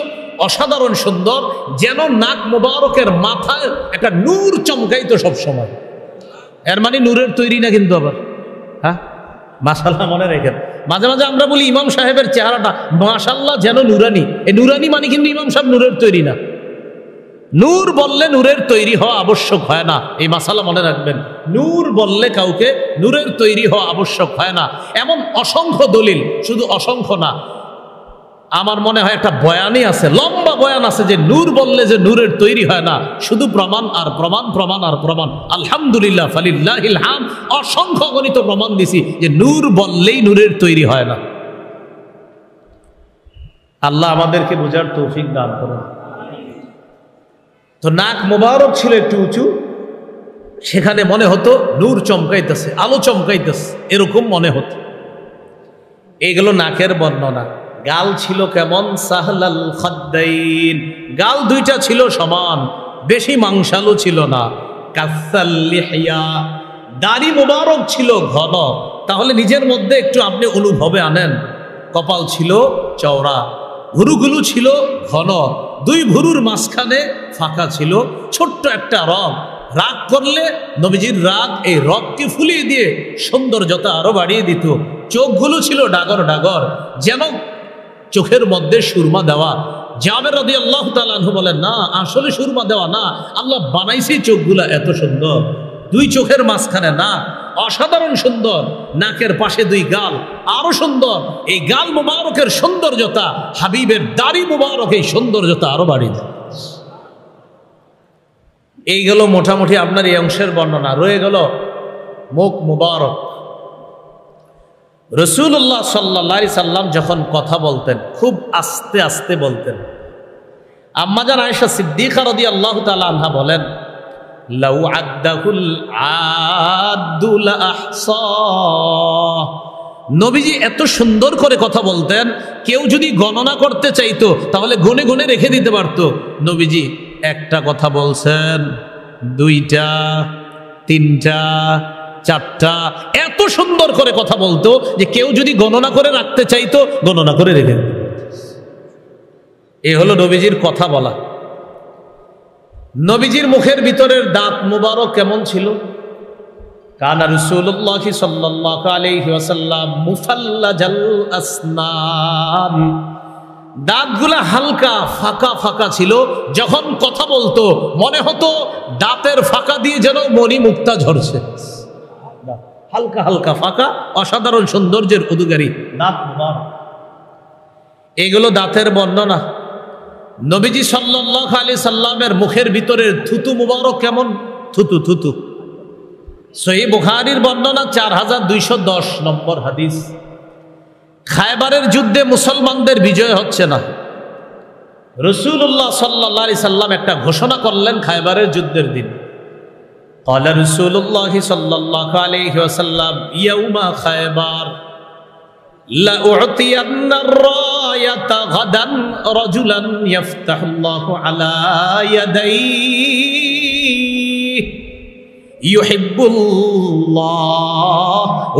অসাধারণ সুন্দর, যেন নাক মুবারকের মাথায় একটা নূর চমকাইতো সব সময়। এর মানে নূরের তৈরি না কিন্তু আবার, হ্যাঁ মাশাআল্লাহ মনে রেখেন। মাঝে মাঝে আমরা বলি ইমাম সাহেবের চেহারাটা মাশাআল্লাহ যেন নুরানি, এই নুরানি মানে কিন্তু ইমাম সাহেব নূরের তৈরি না। নূর বললে নূরের তৈরি হওয়া আবশ্যক হয় না, এই মাসালা মনে রাখবেন। নূর বললে কাউকে নূরের তৈরি হওয়া আবশ্যক হয় না। এমন অসংখ্য দলিল, শুধু অসংখ্য না, আমার মনে হয় একটা বয়ানই আছে, লম্বা বয়ান আছে যে নূর বললে যে নূরের তৈরি হয় না, শুধু প্রমাণ আর প্রমাণ, প্রমাণ আর প্রমাণ। আলহামদুলিল্লাহ ফালিল্লাহিল হামদ, অসংখ্য গণিত প্রমাণ দিছি যে নূর বললেই নূরের তৈরি হয় না। আল্লাহ আমাদেরকে বোঝার তৌফিক দান করুন। তো নাক মোবারক ছিল একটু উঁচু, সেখানে মনে হতো নূর চমকাইতেছে, আলো চমকাইতেছে, এরকম মনে হতো। এইগুলো নাকের বর্ণনা। গাল ছিল কেমন? সাহলাল খাদ্দাইন, গাল দুইটা ছিল সমান, বেশি মাংসালু ছিল না। কাসাল লিহিয়া, দাড়ি মোবারক ছিল ঘন। তাহলে নিজের মধ্যে একটু আপনি অনুভবে আনেন, কপাল ছিল চওড়া, ভুরুগুলো ছিল ঘন, দুই ভুরুর মাঝখানে ফাঁকা ছিল, ছোট্ট একটা রগ। রাগ করলে নবীজির রাগ এই রগকে ফুলিয়ে দিয়ে সৌন্দর্যতা আরো বাড়িয়ে দিত। চোখগুলো ছিল ডাগর ডাগর, যেন চোখের মধ্যে সুরমা দেওয়া। জাবের রাদিয়াল্লাহু তাআলা আনহু বলেন, না আসলে সুরমা দেওয়া না, আল্লাহ বানাইছে চোখগুলা এত সুন্দর। দুই চোখের মাঝখানে নাক, অসাধারণ সুন্দর। নাকের পাশে দুই গাল, আরো সুন্দর। এই গাল মুবারকের সৌন্দর্যতা হাবিবের দাড়ি মুবারক এই সৌন্দর্যতা আরো বাড়িয়ে দেয়। এই গেল মোটামুটি আপনার এই অংশের বর্ণনা। রয়ে গেল মুখ মুবারক। রাসূলুল্লাহ সাল্লাল্লাহু আলাইহি সাল্লাম যখন কথা বলতেন খুব আস্তে আস্তে বলতেন। আম্মাজান আয়েশা সিদ্দিকা রাদিয়াল্লাহু তাআলা আনহা বলেন, লাউ আদ্দাহুল আদুল আহসা, নবীজি এত সুন্দর করে কথা বলতেন, কেউ যদি গণনা করতে চাইতো তাহলে গুনে গুনে রেখে দিতে পারতো। নবীজি একটা কথা বলছেন, দুইটা, তিনটা, চারটা, এত সুন্দর করে কথা বলতো যে কেউ যদি গণনা করে রাখতে চাইতো গণনা করে রেখে দিত। এ হলো নবীজির কথা বলা। নবীজির মুখের ভিতরের দাঁত মুবারক কেমন ছিল? কানা রাসূলুল্লাহ সাল্লাল্লাহু আলাইহি ওয়াসাল্লাম মুফাল্লাজাল আসনান, দাঁতগুলা হালকা ফাঁকা ফাঁকা ছিল। যখন কথা বলতো মনে হতো দাঁতের ফাঁকা দিয়ে যেন মণি মুক্তা ঝরছে। হালকা হালকা ফাঁকা, অসাধারণ সৌন্দর্যের অধিকারী দাঁত মুবারক। এগুলো দাঁতের বর্ণনা। নবীজি সাল্লাল্লাহু আলাইহি সাল্লামের মুখের ভিতরের থুতু মুবারক কেমন? থুতু থুতু। সহিহ বুখারীর বর্ণনা 4210 নম্বর হাদিস। খায়বারের যুদ্ধে মুসলমানদের বিজয় হচ্ছে না। রাসূলুল্লাহ সাল্লাল্লাহু আলাইহি সাল্লাম একটা ঘোষণা করলেন খায়বারের যুদ্ধের দিন। ক্বালা রাসূলুল্লাহ সাল্লাল্লাহু আলাইহি ওয়াসাল্লাম ইয়াউমা খায়বার লা উ'তিয়ান্না রায়াতা গাদান রাজুলান ইফতাহুল্লাহু আলা ইয়াদাইহি ইউহিব্বুল্লাহ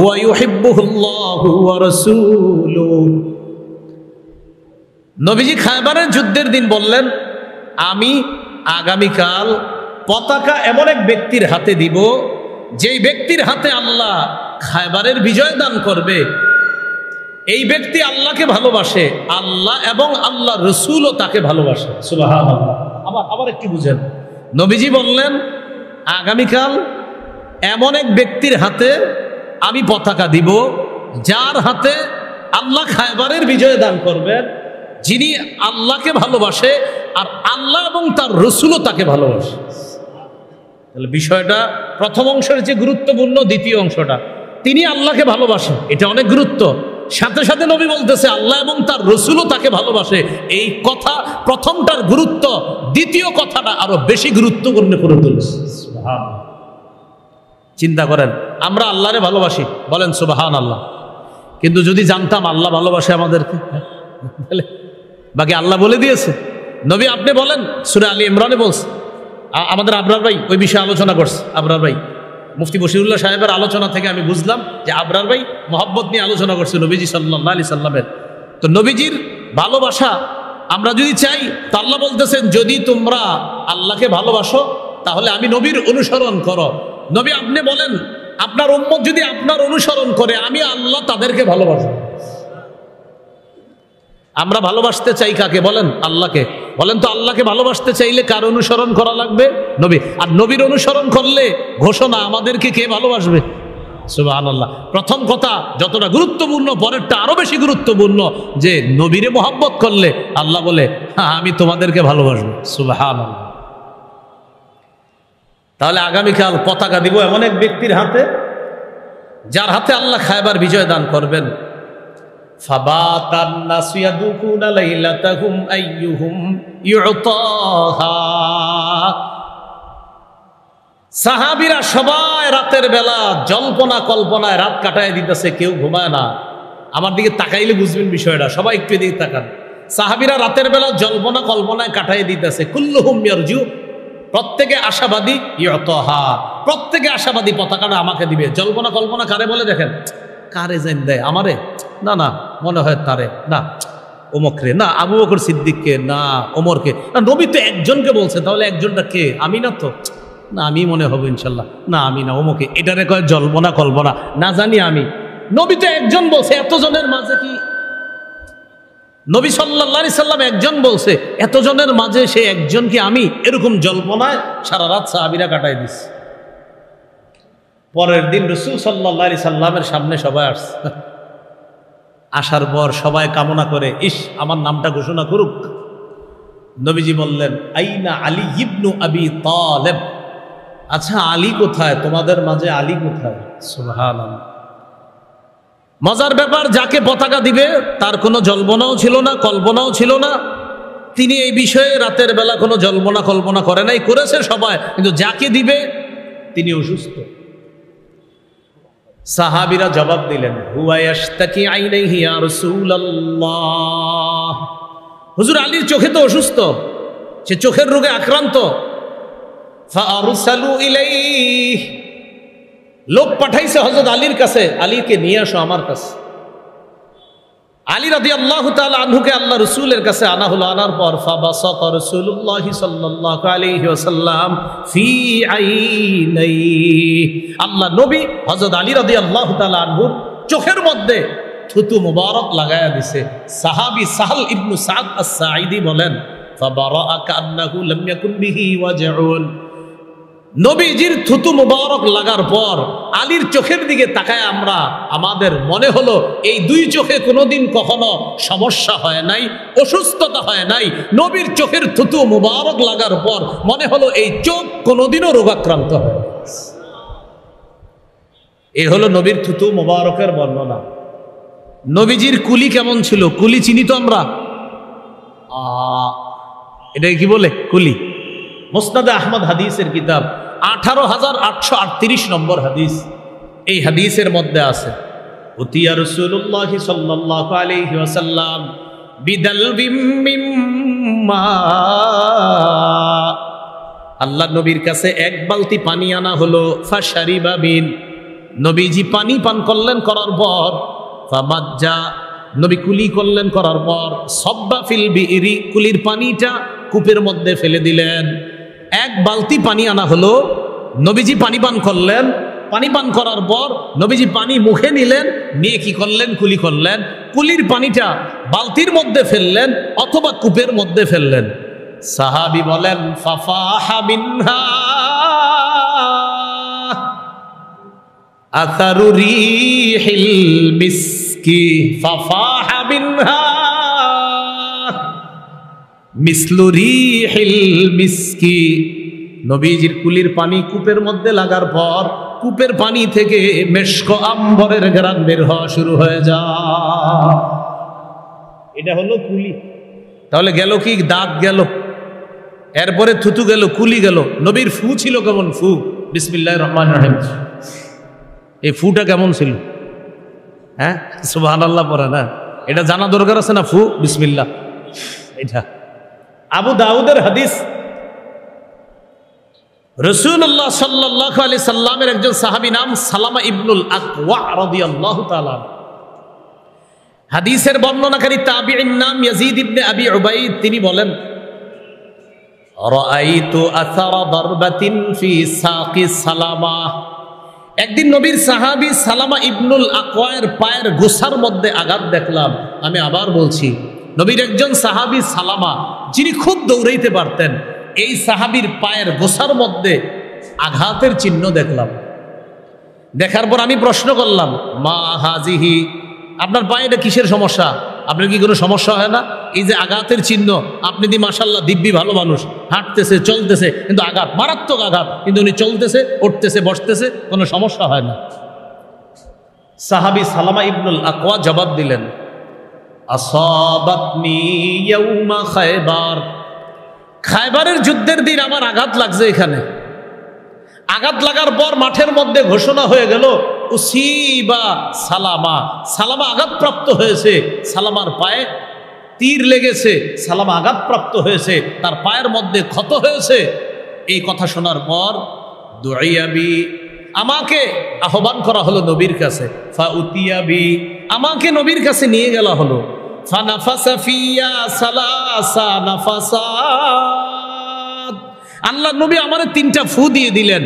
ওয়া ইউহিব্বুহুল্লাহু ওয়া রাসূলুহু। নবীজি খায়বারের যুদ্ধের দিন বললেন, আমি আগামীকাল পতাকা এমন এক ব্যক্তির হাতে দিব, যেই ব্যক্তির হাতে আল্লাহ খায়বারের বিজয় দান করবে। এই ব্যক্তি আল্লাহকে ভালোবাসে, আল্লাহ এবং আল্লাহ রসুলও তাকে ভালোবাসে। সুবহানাল্লাহ। আবার একটু বুঝেন, নবীজি বললেন আগামীকাল এমন এক ব্যক্তির হাতে আমি পতাকা দিব, যার হাতে আল্লাহ খায়বারের বিজয় দান করবেন, যিনি আল্লাহকে ভালোবাসে আর আল্লাহ এবং তার রসুলও তাকে ভালোবাসে। তাহলে বিষয়টা প্রথম অংশের যে গুরুত্বপূর্ণ, দ্বিতীয় অংশটা তিনি আল্লাহকে ভালোবাসেন, এটা অনেক গুরুত্ব। সাথে সাথে নবী বলতেছে আল্লাহ এবং তার রসুলও তাকে ভালোবাসে। এই কথা প্রথমটার গুরুত্ব দ্বিতীয় কথাটা আরো বেশি গুরুত্বপূর্ণ করে তুলছে। চিন্তা করেন, আমরা আল্লাহরে ভালোবাসি, বলেন সুবহানাল্লাহ। কিন্তু যদি জানতাম আল্লাহ ভালোবাসে আমাদেরকে, বাকি আল্লাহ বলে দিয়েছে। নবী আপনি বলেন, সূরা আলী ইমরানে বলছে আমাদের আবরার ভাই ওই বিষয়ে আলোচনা করছে। আবরার ভাই মুফতি বশিরুল্লাহ সাহেবের আলোচনা থেকে আমি বুঝলাম যে আবরার ভাই মহব্বত নিয়ে আলোচনা করছে নবীজি সাল্লাল্লাহু আলাইহি সাল্লামের। তো নবীজির ভালোবাসা আমরা যদি চাই, তা আল্লাহ বলতেছেন যদি তোমরা আল্লাহকে ভালোবাসো তাহলে আমি নবীর অনুসরণ করো। নবী আপনি বলেন আপনার উম্মত যদি আপনার অনুসরণ করে আমি আল্লাহ তাদেরকে ভালোবাসবো। আমরা ভালোবাসতে চাই কাকে বলেন? আল্লাহকে। বলেন তো আল্লাহকে ভালোবাসতে চাইলে কার অনুসরণ করা লাগবে? নবী। আর নবীর অনুসরণ করলে ঘোষণা আমাদেরকে কে ভালোবাসবে? সুবহানাল্লাহ। প্রথম কথা যতটা গুরুত্বপূর্ণ, পরেরটা আরো বেশি গুরুত্বপূর্ণ, যে নবীরে মোহাব্বত করলে আল্লাহ বলে হ্যাঁ আমি তোমাদেরকে ভালোবাসবো। সুবহানাল্লাহ। তাহলে আগামীকাল পতাকা দিব এমন এক ব্যক্তির হাতে যার হাতে আল্লাহ খায়বার বিজয় দান করবেন। ফাবাতান নাসু ইয়াদুকুনা লাইলাতাহুম আইয়ুহুম ইউতাহা। সাহাবীরা সবাই রাতের বেলা জল্পনা কল্পনায় রাত কাটায় দিতেছে, কেউ ঘুমায় না। আমার দিকে তাকাইলে বুঝবেন বিষয়টা, সবাই একটু এদিকে তাকান। সাহাবীরা রাতের বেলা জল্পনা কল্পনায় কাটায় দিতেছে। কুল্লুহুম ইয়ারজু, প্রত্যেকে আশাবাদী। ইউতাহা, প্রত্যেকে আশাবাদী পতাকাটা আমাকে দিবে। জল্পনা কল্পনা কারে বলে দেখেন? কারে জান দেয়? আমারে? না না, মনে হয় তারে, না ওমকরে, না আবু বকর সিদ্দিককে, না ওমরকে, না নবী তো একজনকে বলছে, তাহলে একজনটা কে? আমি না তো, না আমি মনে হবে ইনশাল্লাহ, না আমি না ওমকে। এটারে কয় জল্পনা কল্পনা, না জানি আমি। নবী তো একজন বলছে, এতজনের মাঝে কি? নবী সাল্লাল্লাহু আলাইহি সাল্লাম একজন বলছে, এতজনের মাঝে সে একজন কি আমি? এরকম জল্পনায় সারা রাত সাহাবীরা কাটাই দিচ্ছে। পরের দিন রাসূল সাল্লাল্লাহু আলাইহি সাল্লামের সামনে সবাই আসছে। আসার পর সবাই কামনা করে, ইস আমার নামটা ঘোষণা করুক। নবীজি বললেন আইনা আলী ইবনু আবি তালেব। আচ্ছা আলী কোথায়? তোমাদের মাঝে আলী কোথায়? সুবহানাল্লাহ। মজার ব্যাপার, যাকে পতাকা দিবে তার কোনো জল্পনাও ছিল না, কল্পনাও ছিল না। তিনি এই বিষয়ে রাতের বেলা কোনো জল্পনা কল্পনা করে নাই, করেছে সবাই, কিন্তু যাকে দিবে তিনি অসুস্থ। সাহাবীরা জবাব দিলেন হুয়া ইয়াশতাকি আইনাইহি ইয়া রাসূলুল্লাহ। হুজুর আলীর চোখে তো অসুস্থ, সে চোখের রোগে আক্রান্ত। ফাআরসালু ইলাইহি, লোক পাঠাইছে হযরত আলীর কাছে, আলীকে নিয়ে আসো আমার কাছে। আলী রাদিয়াল্লাহু তাআলা আনহুকে আল্লাহ রাসূলের কাছে আনা হলো। আনার পর ফাবাসাতা রাসূলুল্লাহ সাল্লাল্লাহু আলাইহি ওয়াসাল্লাম ফি আইনাইহি, আল্লাহ নবী হযরত আলী রাদিয়াল্লাহু তাআলা আনহুর চোখের মধ্যে থুতু মুবারক লাগায়া দিছে। সাহাবী সাহল ইবনু সাদ আস-সাঈদী বলেন ফাবারাআ কান্নাহু লাম ইয়াকুন বিহি ওয়াজউন। নবীজির থুতু মুবারক লাগার পর আলীর চোখের দিকে তাকায় আমরা, আমাদের মনে হলো এই দুই চোখে কোনোদিন কখনো সমস্যা হয় নাই, অসুস্থতা হয় নাই। নবীর চোখের থুতু মুবারক লাগার পর মনে হলো এই চোখ কোনোদিনও রোগাক্রান্ত হয়। এই হলো নবীর থুতু মুবারকের বর্ণনা। নবীজির কুলি কেমন ছিল? কুলি চিনি তো আমরা, এটা কি বলে কুলি? মুসনাদে আহমদ হাদিসের কিতাব 18,838 নম্বর হাদিস। এই হাদিসের মধ্যে আছে উতিয়া রাসূলুল্লাহ সাল্লাল্লাহু আলাইহি ওয়াসাল্লাম বিদালবিম মিম্মা, আল্লাহ নবীর কাছে এক বালতি পানি আনা হলো। ফাশারিবা বিন, নবীজি পানি পান করলেন, করার পর ফামাজ্জা, নবী কুলি করলেন, করার পর সাব্বা ফিল বিইরি, কুলির পানিটা কূপের মধ্যে ফেলে দিলেন। এক বালতি পানি আনা হলো, নবীজি পানি পান করলেন। পানি পান করার পর নবীজি পানি মুখে নিলেন, নিয়ে কি করলেন? কুলি করলেন। কুলির পানিটা বালতির মধ্যে ফেললেন অথবা কূপের মধ্যে ফেললেন। সাহাবী বলেন ফাফাহা মিনহা আথারু রিহিল মিসকি, ফাফাহা মিনহা মিসলু রিহিল মিসকি। নবীজির কুলির পানি কূপের মধ্যে লাগার পর কূপের পানি থেকে মেশক আম্বরের ঘ্রাণ বের হওয়া শুরু হয়ে যায়। এটা হলো কুলি। তাহলে গেল কি? দাঁত গেল, এরপরে থুতু গেল, কুলি গেল। নবীর ফু ছিল কেমন? ফু বিসমিল্লাহির রহমানির রহিম, এই ফুটা কেমন ছিল? হ্যাঁ সুবহানাল্লাহ পড়ে না, এটা জানা দরকার আছে না? ফু বিসমিল্লাহ। এটা আবু দাউদের হাদিস রাসূলুল্লাহ সাল্লাল্লাহু আলাইহি সাল্লামের একজন সাহাবী নাম সালামা ইবনুল আকওয়া রাদিয়াল্লাহু তাআলা। হাদিসের বর্ণনাকারী তাবিঈন নাম ইয়াজিদ ইবনে আবি উবাইদ। তিনি বলেন, রাআইতু আসারা দারবাতিন ফি সাকি সালামা। একদিন নবীর সাহাবী সালামা ইবনুল আকওয়ার পায়ের গোছার মধ্যে আঘাত দেখলাম। আমি আবার বলছি, নবীর একজন সাহাবী সালামা, যিনি খুব দৌড়াইতে পারতেন, এই সাহাবীর পায়ের গোছার মধ্যে আঘাতের চিহ্ন দেখলাম। দেখার পর আমি প্রশ্ন করলাম, মা হাজিহি, আপনার পায়ে এটা কিসের সমস্যা? আপনার কি কোনো সমস্যা হয় না? এই যে আঘাতের চিহ্ন, আপনি দি মাশাআল্লাহ দিব্যি ভালো মানুষ, হাঁটতেছে চলতেছে, কিন্তু আঘাত, মারাত্মক আঘাত, কিন্তু উনি চলতেছে উঠতেছে বসতেছে, কোনো সমস্যা হয় না। সাহাবী সালামা ইবনুল আকওয়া জবাব দিলেন, আসাবাতনি ইয়াউমা খায়বার। খায়বারের যুদ্ধের দিন আমার আঘাত লাগছে এখানে। আঘাত লাগার পর মাঠের মধ্যে ঘোষণা হয়ে গেল, উসিবা সালামা, সালামা আঘাতপ্রাপ্ত হয়েছে, সালামার পায়ে তীর লেগেছে, সালামা আঘাতপ্রাপ্ত হয়েছে, তার পায়ের মধ্যে ক্ষত হয়েছে। এই কথা শোনার পর দুআইয়াবি, আমাকে আহ্বান করা হলো নবীর কাছে। ফাউতিয়াবি, আমাকে নবীর কাছে নিয়ে গেলা হলো। ফানাফাসা ফিয়া সালাসা নাফাসাত, আল্লাহ নবী আমারে 3টা ফু দিয়ে দিলেন।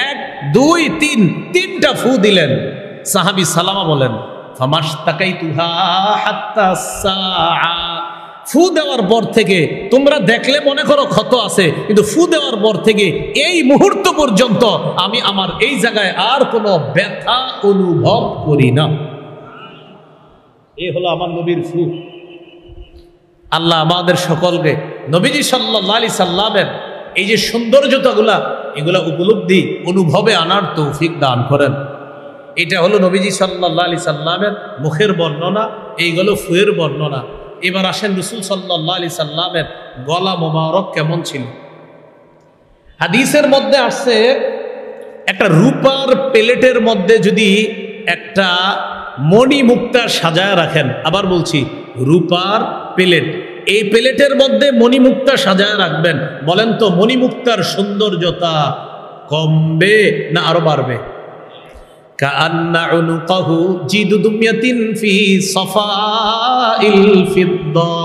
1 2 3, 3টা ফু দিলেন। সাহাবী সালামা বলেন, ফামাশতাকাইতুহা হাত্তা সাআ। ফু দেওয়ার পর থেকে, তোমরা দেখলে মনে করো ক্ষত আছে, কিন্তু ফু দেওয়ার পর থেকে এই মুহূর্ত পর্যন্ত আমি আমার এই জায়গায় আর কোনো ব্যথা অনুভব করি না। এই হলো আমার নবীর ফু। আল্লাহ আমাদের সকলকে নবীজি সাল্লাল্লাহু আলাইহি সাল্লামের এই যে সৌন্দর্যতাগুলা, এগুলা উপলব্ধি অনুভবে আনার তৌফিক দান করেন। এটা হলো নবীজি সাল্লাল্লাহু আলাইহি সাল্লামের মুখের বর্ণনা, এইগুলো ফুয়ের বর্ণনা। এবার আসেন রাসূল সাল্লাল্লাহু আলাইহি সাল্লামের গলা মোবারক কেমন ছিল। হাদিসের মধ্যে আসছে, একটা রূপার প্লেটের মধ্যে যদি একটা মণি মুক্তা সাজায় রাখেন, আবার বলছি রূপার প্লেট, এই প্লেটের মধ্যে মণিমুক্তা সাজায় রাখবেন, বলেন তো মণিমুক্তার সৌন্দর্যতা কমবে না আরো বাড়বে? কাআন্না উনুকাহু জিদুদুমিয়াতিন ফি সাফাইল ফিদ্দা।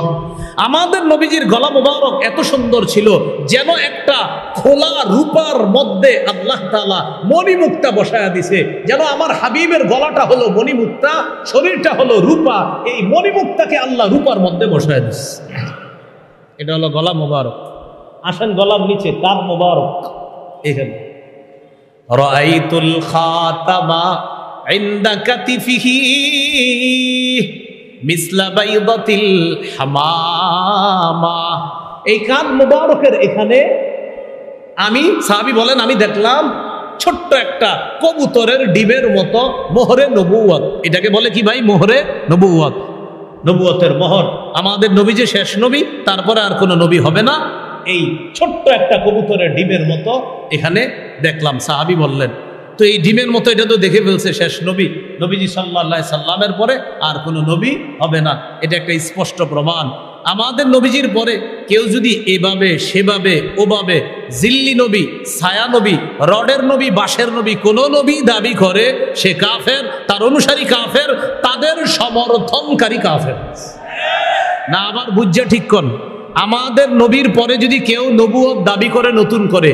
আমাদের নবীজির গলা মোবারক এত সুন্দর ছিল, যেন একটা খোলা রূপার মধ্যে আল্লাহ তাআলা মণিমুক্তা বসায়া দিছে। যেন আমার হাবিবের গলাটা হলো মণিমুক্তা, শরীরটা হলো রূপা, এই মণিমুক্তাকে আল্লাহ রূপার মধ্যে বসায়া দিছে। এটা হলো গলা মোবারক। আসেন গলার নিচে কাঁধ মোবারক, এখানে রাআইতুল খাতামা ইনদা কাতিফিহি মিসলা বাইদাতিল হামামা। এই কাঁধ মোবারকের এখানে আমি, সাহাবী বলেন, আমি দেখলাম ছোট্ট একটা কবুতরের ডিমের মতো মোহরে নবুয়ত। এটাকে বলে কি ভাই? মোহরে নবুয়ত, নবুয়তের মোহর। আমাদের নবী যে শেষ নবী, তারপরে আর কোনো নবী হবে না। এই ছোট্ট একটা কবুতরের ডিমের মতো এখানে দেখলাম। সাহাবী বললেন, তো এই ডিমের মতো এটা তো দেখে ফেলছে শেষ নবী, নবীজি সাল্লাল্লাহু আলাইহি সাল্লামের পরে আর কোনো নবী হবে না। এটা একটা স্পষ্ট প্রমাণ। আমাদের নবীজির পরে কেউ যদি এভাবে সেভাবে ওভাবে জিল্লি নবী, ছায়া নবী, রডের নবী, বাঁশের নবী, কোন নবী দাবি করে, সে কাফের, তার অনুসারী কাফের, তাদের সমর্থনকারী কাফের না। আবার বুঝা ঠিক কর, আমাদের নবীর পরে যদি কেউ নবুয়ত দাবি করে নতুন করে,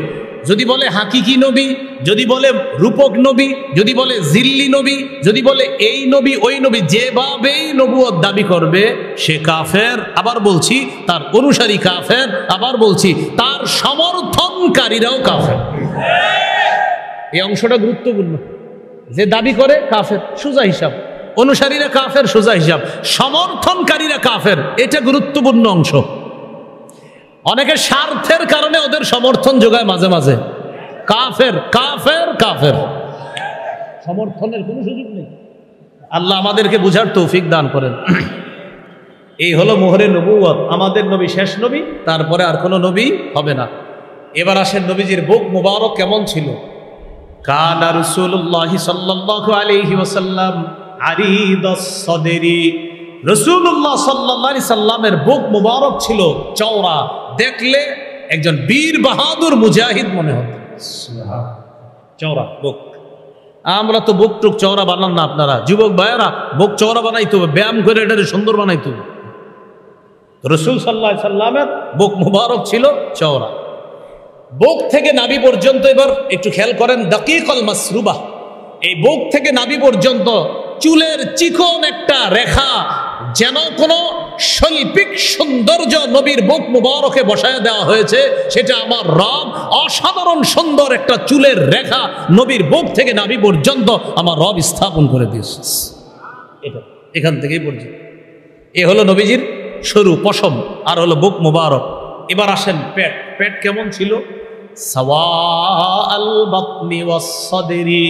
যদি বলে হাকিকি নবী, যদি বলে রূপক নবী, যদি বলে জিল্লি নবী, যদি বলে এই নবী ওই নবী, যেভাবেই নবুয়ত দাবি করবে সে কাফের। আবার বলছি তার অনুসারী কাফের, আবার বলছি তার সমর্থনকারীরাও কাফের। এই অংশটা গুরুত্বপূর্ণ। যে দাবি করে কাফের সোজা হিসাব, অনুসারীরা কাফের সোজা হিসাব, সমর্থনকারীরা কাফের, এটা গুরুত্বপূর্ণ অংশ। অনেকে স্বার্থের কারণে ওদের সমর্থন যোগায়, মাঝে মাঝে কাফের কাফের কাফের, সমর্থনের কোনো সুযোগ নেই। আল্লাহ আমাদেরকে বুঝার তৌফিক দান করেন। এই হলো মোহরে নবুয়ত। আমাদের নবী শেষ নবী, তারপরে আর কোনো নবী হবে না। এবার আসেন নবীজির বুক মুবারক কেমন ছিল। কানা রাসূলুল্লাহ সাল্লাল্লাহু আলাইহি ওয়াসাল্লাম আরিদাস সাদরি। রাসূলুল্লাহ সাল্লাল্লাহু আলাইহি সাল্লামের বুক মুবারক ছিল চওড়া, দেখলে একজন বীর বাহাদুর মুজাহিদ মনে হতো। চওড়া বুক। আমরা তো বুক টুক চওড়া বানান না, আপনারা যুবক ভাইয়েরা বুক চওড়া বানাইতে হবে, ব্যায়াম করে এটাকে সুন্দর বানাইতে হবে। রাসূল সাল্লাল্লাহু আলাইহি সাল্লামের বুক মুবারক ছিল চওড়া। বুক থেকে নাভি পর্যন্ত, এবার একটু খেয়াল করেন, দাকিকাল মাসরুবা, এই বুক থেকে নাভি পর্যন্ত চুলের চিকন একটা রেখা, যেন কোনো শৈল্পিক সৌন্দর্য নবীর বুক মুবারকে বসায় দেওয়া হয়েছে। সেটা আমার রব অসাধারণ সুন্দর একটা চুলের রেখা নবীর বুক থেকে নাভি পর্যন্ত আমার রব স্থাপন করে দিয়েছে। এটা এখান থেকেই পর্যন্ত এ হলো নবীজির সরু পশম, আর হলো বুক মুবারক। এবার আসেন পেট। পেট কেমন ছিল? সাওয়াআল বাতনি ওয়াস সাদরি।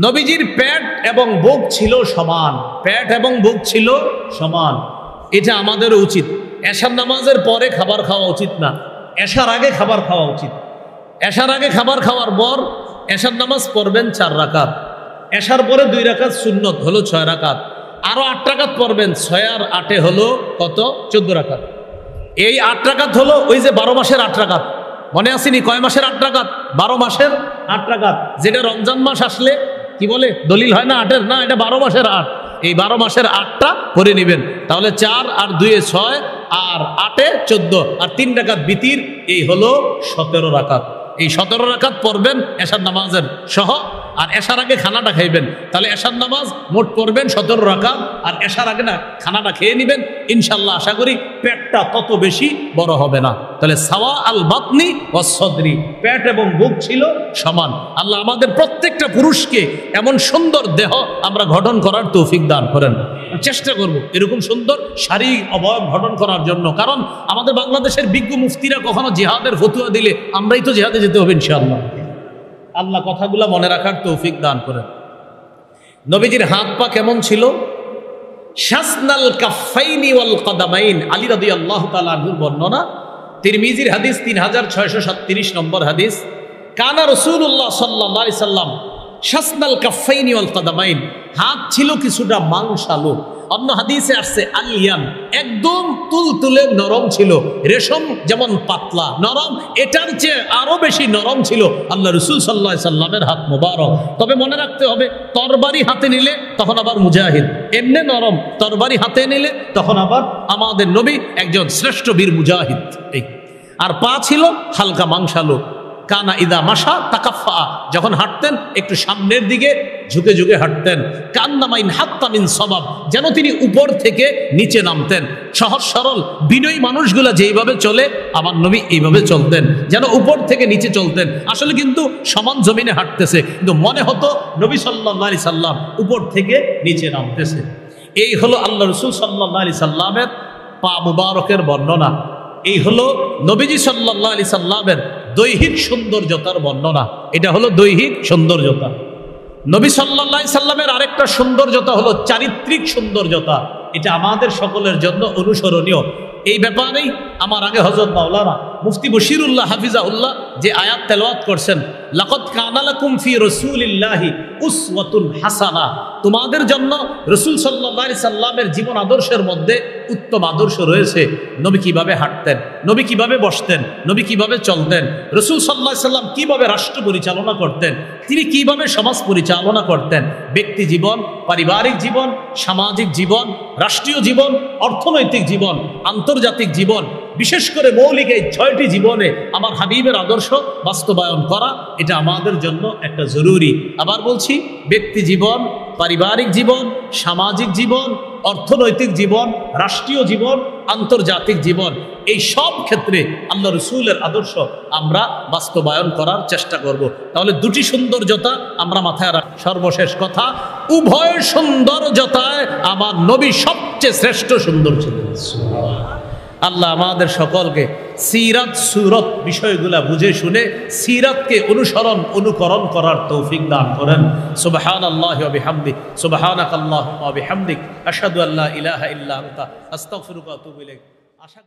নবীজির পেট এবং বুক ছিল সমান, পেট এবং বুক ছিল সমান। এটা আমাদের উচিত। এশার নামাজের পরে খাবার খাওয়া উচিত না, এশার আগে খাবার খাওয়া উচিত। এশার আগে খাবার খাওয়ার পর এশার নামাজ পড়বেন 4 রাকাত, এশার পরে 2 রাকাত সুন্নত, হলো 6 রাকাত, আরো 8 রাকাত পড়বেন। 6 আর 8 হলো কত? 14 রাকাত। এই 8 রাকাত হলো ওই যে 12 মাসের 8 রাকাত। মনে আসেনি কয় মাসের 8 রাকাত? 12 মাসের 8 রাকাত। যেটা রমজান মাস আসলে কি বলে, দলিল হয় না 8-এর, না, এটা 12 মাসের 8। এই 12 মাসের 8টা করে নেবেন, তাহলে 4 আর 2 6 আর 8 14 আর 3 রাকাত বিতির, এই হলো 17 রাকাত। এই 17 রাকাত পড়বেন এশার নামাজের সহ, আর এশার আগে খানাটা খাইবেন। তাহলে এশার নামাজ মোট পড়বেন 17 রাকাত, আর এশার আগে না খানাটা খেয়ে নেবেন। ইনশাল্লাহ আশা করি পেটটা তত বেশি বড় হবে না। তাহলে সাওয়া আল বাতনি ওয়াস সাদরি, পেট এবং বুক ছিল সমান। আল্লাহ আমাদের প্রত্যেকটা পুরুষকে এমন সুন্দর দেহ আমরা গঠন করার তৌফিক দান করেন। চেষ্টা করব এরকম সুন্দর শারীরিক অবয়ব গঠন করার জন্য, কারণ আমাদের বাংলাদেশের বিজ্ঞ মুফতিরা কখনো জিহাদের ফতুয়া দিলে আমরাই তো জিহাদে যেতে হবে ইনশাআল্লাহ। আল্লাহ কথাগুলা মনে রাখার তৌফিক দান করেন। নবীজির হাত পা কেমন ছিল? শাসনাল কাফাইনি ওয়াল কদামাইন। আলী রাদিয়াল্লাহু তাআলা আনহুর বর্ণনা, তিরমিজির হাদিস 3637 নম্বর হাদিস। কানা রাসূলুল্লাহ সাল্লাল্লাহু আলাইহি সাল্লাম শাসনাল কাফাইনি ওয়াল কদামাইন, হাত ছিল কিছুটা মাংসালো। অন্য হাদিসে আসছে আলিয়ান, একদম তুলতুলে নরম ছিল। রেশম যেমন পাতলা নরম, এটার চেয়ে আরো বেশি নরম ছিল আল্লাহ রাসূল সাল্লাল্লাহু আলাইহি সাল্লামের হাত মোবারক। তবে মনে রাখতে হবে, তরবারি হাতে নিলে তখন আবার মুজাহিদ, এমনি নরম। তরবারি হাতে নিলে তখন আবার আমাদের নবী একজন শ্রেষ্ঠ বীর মুজাহিদ। এই আর পা ছিল হালকা মাংসালো। কানা ইদা মাশা তাকাফা, যখন হাঁটতেন একটু সামনের দিকে ঝুঁকে ঝুঁকে হাঁটতেন। কান্নামাইন হাত্তা মিন সবাব, যেন তিনি উপর থেকে নিচে নামতেন। সহজ সরল বিনয়ী মানুষগুলা যেইভাবে চলে, আমার নবী এইভাবে চলতেন, যেন উপর থেকে নিচে চলতেন। আসলে কিন্তু সমান জমিনে হাঁটতেছে, কিন্তু মনে হতো নবী সাল্লাল্লাহু আলাইহি সাল্লাম উপর থেকে নিচে নামতেছে। এই হলো আল্লাহ রাসূল সাল্লাল্লাহু আলাইহি সাল্লামের পা মুবারকের বর্ণনা। এই হলো নবীজি সাল্লাল্লাহু আলাইহি সাল্লামের দৈহিক সৌন্দর্যতার বর্ণনা। এটা হলো দৈহিক সৌন্দর্যতা। নবী সাল্লাল্লাহু আলাইহি সাল্লামের আরেকটা সৌন্দর্যতা হলো চারিত্রিক সৌন্দর্যতা। এটা আমাদের সকলের জন্য অনুসরণীয়। এই ব্যাপারেই আমার আগে হযরত মাওলানা মুফতি বশিরুল্লাহ হাফিজাহুল্লাহ যে আয়াত তেলাওয়াত করছেন, লাকাদ কানা লাকুম ফি রাসূলিল্লাহি উসওয়াতুন হাসানা, তোমাদের জন্য রাসূল সাল্লাল্লাহু আলাইহি সাল্লামের জীবন আদর্শের মধ্যে উত্তম আদর্শ রয়েছে। নবী কিভাবে হাঁটতেন, নবী কিভাবে বসতেন, নবী কিভাবে চলতেন, রাসূল সাল্লাল্লাহু আলাইহি সাল্লাম কিভাবে রাষ্ট্র পরিচালনা করতেন, তিনি কিভাবে সমাজ পরিচালনা করতেন, ব্যক্তি জীবন, পারিবারিক জীবন, সামাজিক জীবন, রাষ্ট্রীয় জীবন, অর্থনৈতিক জীবন, আন্তর্জাতিক জীবন, বিশেষ করে মৌলিক এই 6টি জীবনে আমার হাবিবের আদর্শ বাস্তবায়ন করা, এটা আমাদের জন্য একটা জরুরি। আবার বলছি, ব্যক্তি জীবন, পারিবারিক জীবন, সামাজিক জীবন, অর্থনৈতিক জীবন, রাষ্ট্রীয় জীবন, আন্তর্জাতিক জীবন, এই সব ক্ষেত্রে আল্লাহ রসুলের আদর্শ আমরা বাস্তবায়ন করার চেষ্টা করব। তাহলে দুটি সৌন্দর্যতা আমরা মাথায় রাখ। সর্বশেষ কথা, উভয় সৌন্দর্যতায় আমার নবী সবচেয়ে শ্রেষ্ঠ সুন্দর ছিলেন। আল্লাহ আমাদের সকলকে সিরাত সুরত বিষয়গুলা বুঝে শুনে সিরাতকে অনুকরণ করার তৌফিক দান করেন। সুবহানাল্লাহি ওয়া বিহামদিহি, সুবহানাকাল্লাহুম্মা ওয়া বিহামদিক, আশহাদু আল্লা ইলাহা ইল্লা আনতা, আস্তাগফিরুকা ওয়া আতুবু ইলাইক। আশা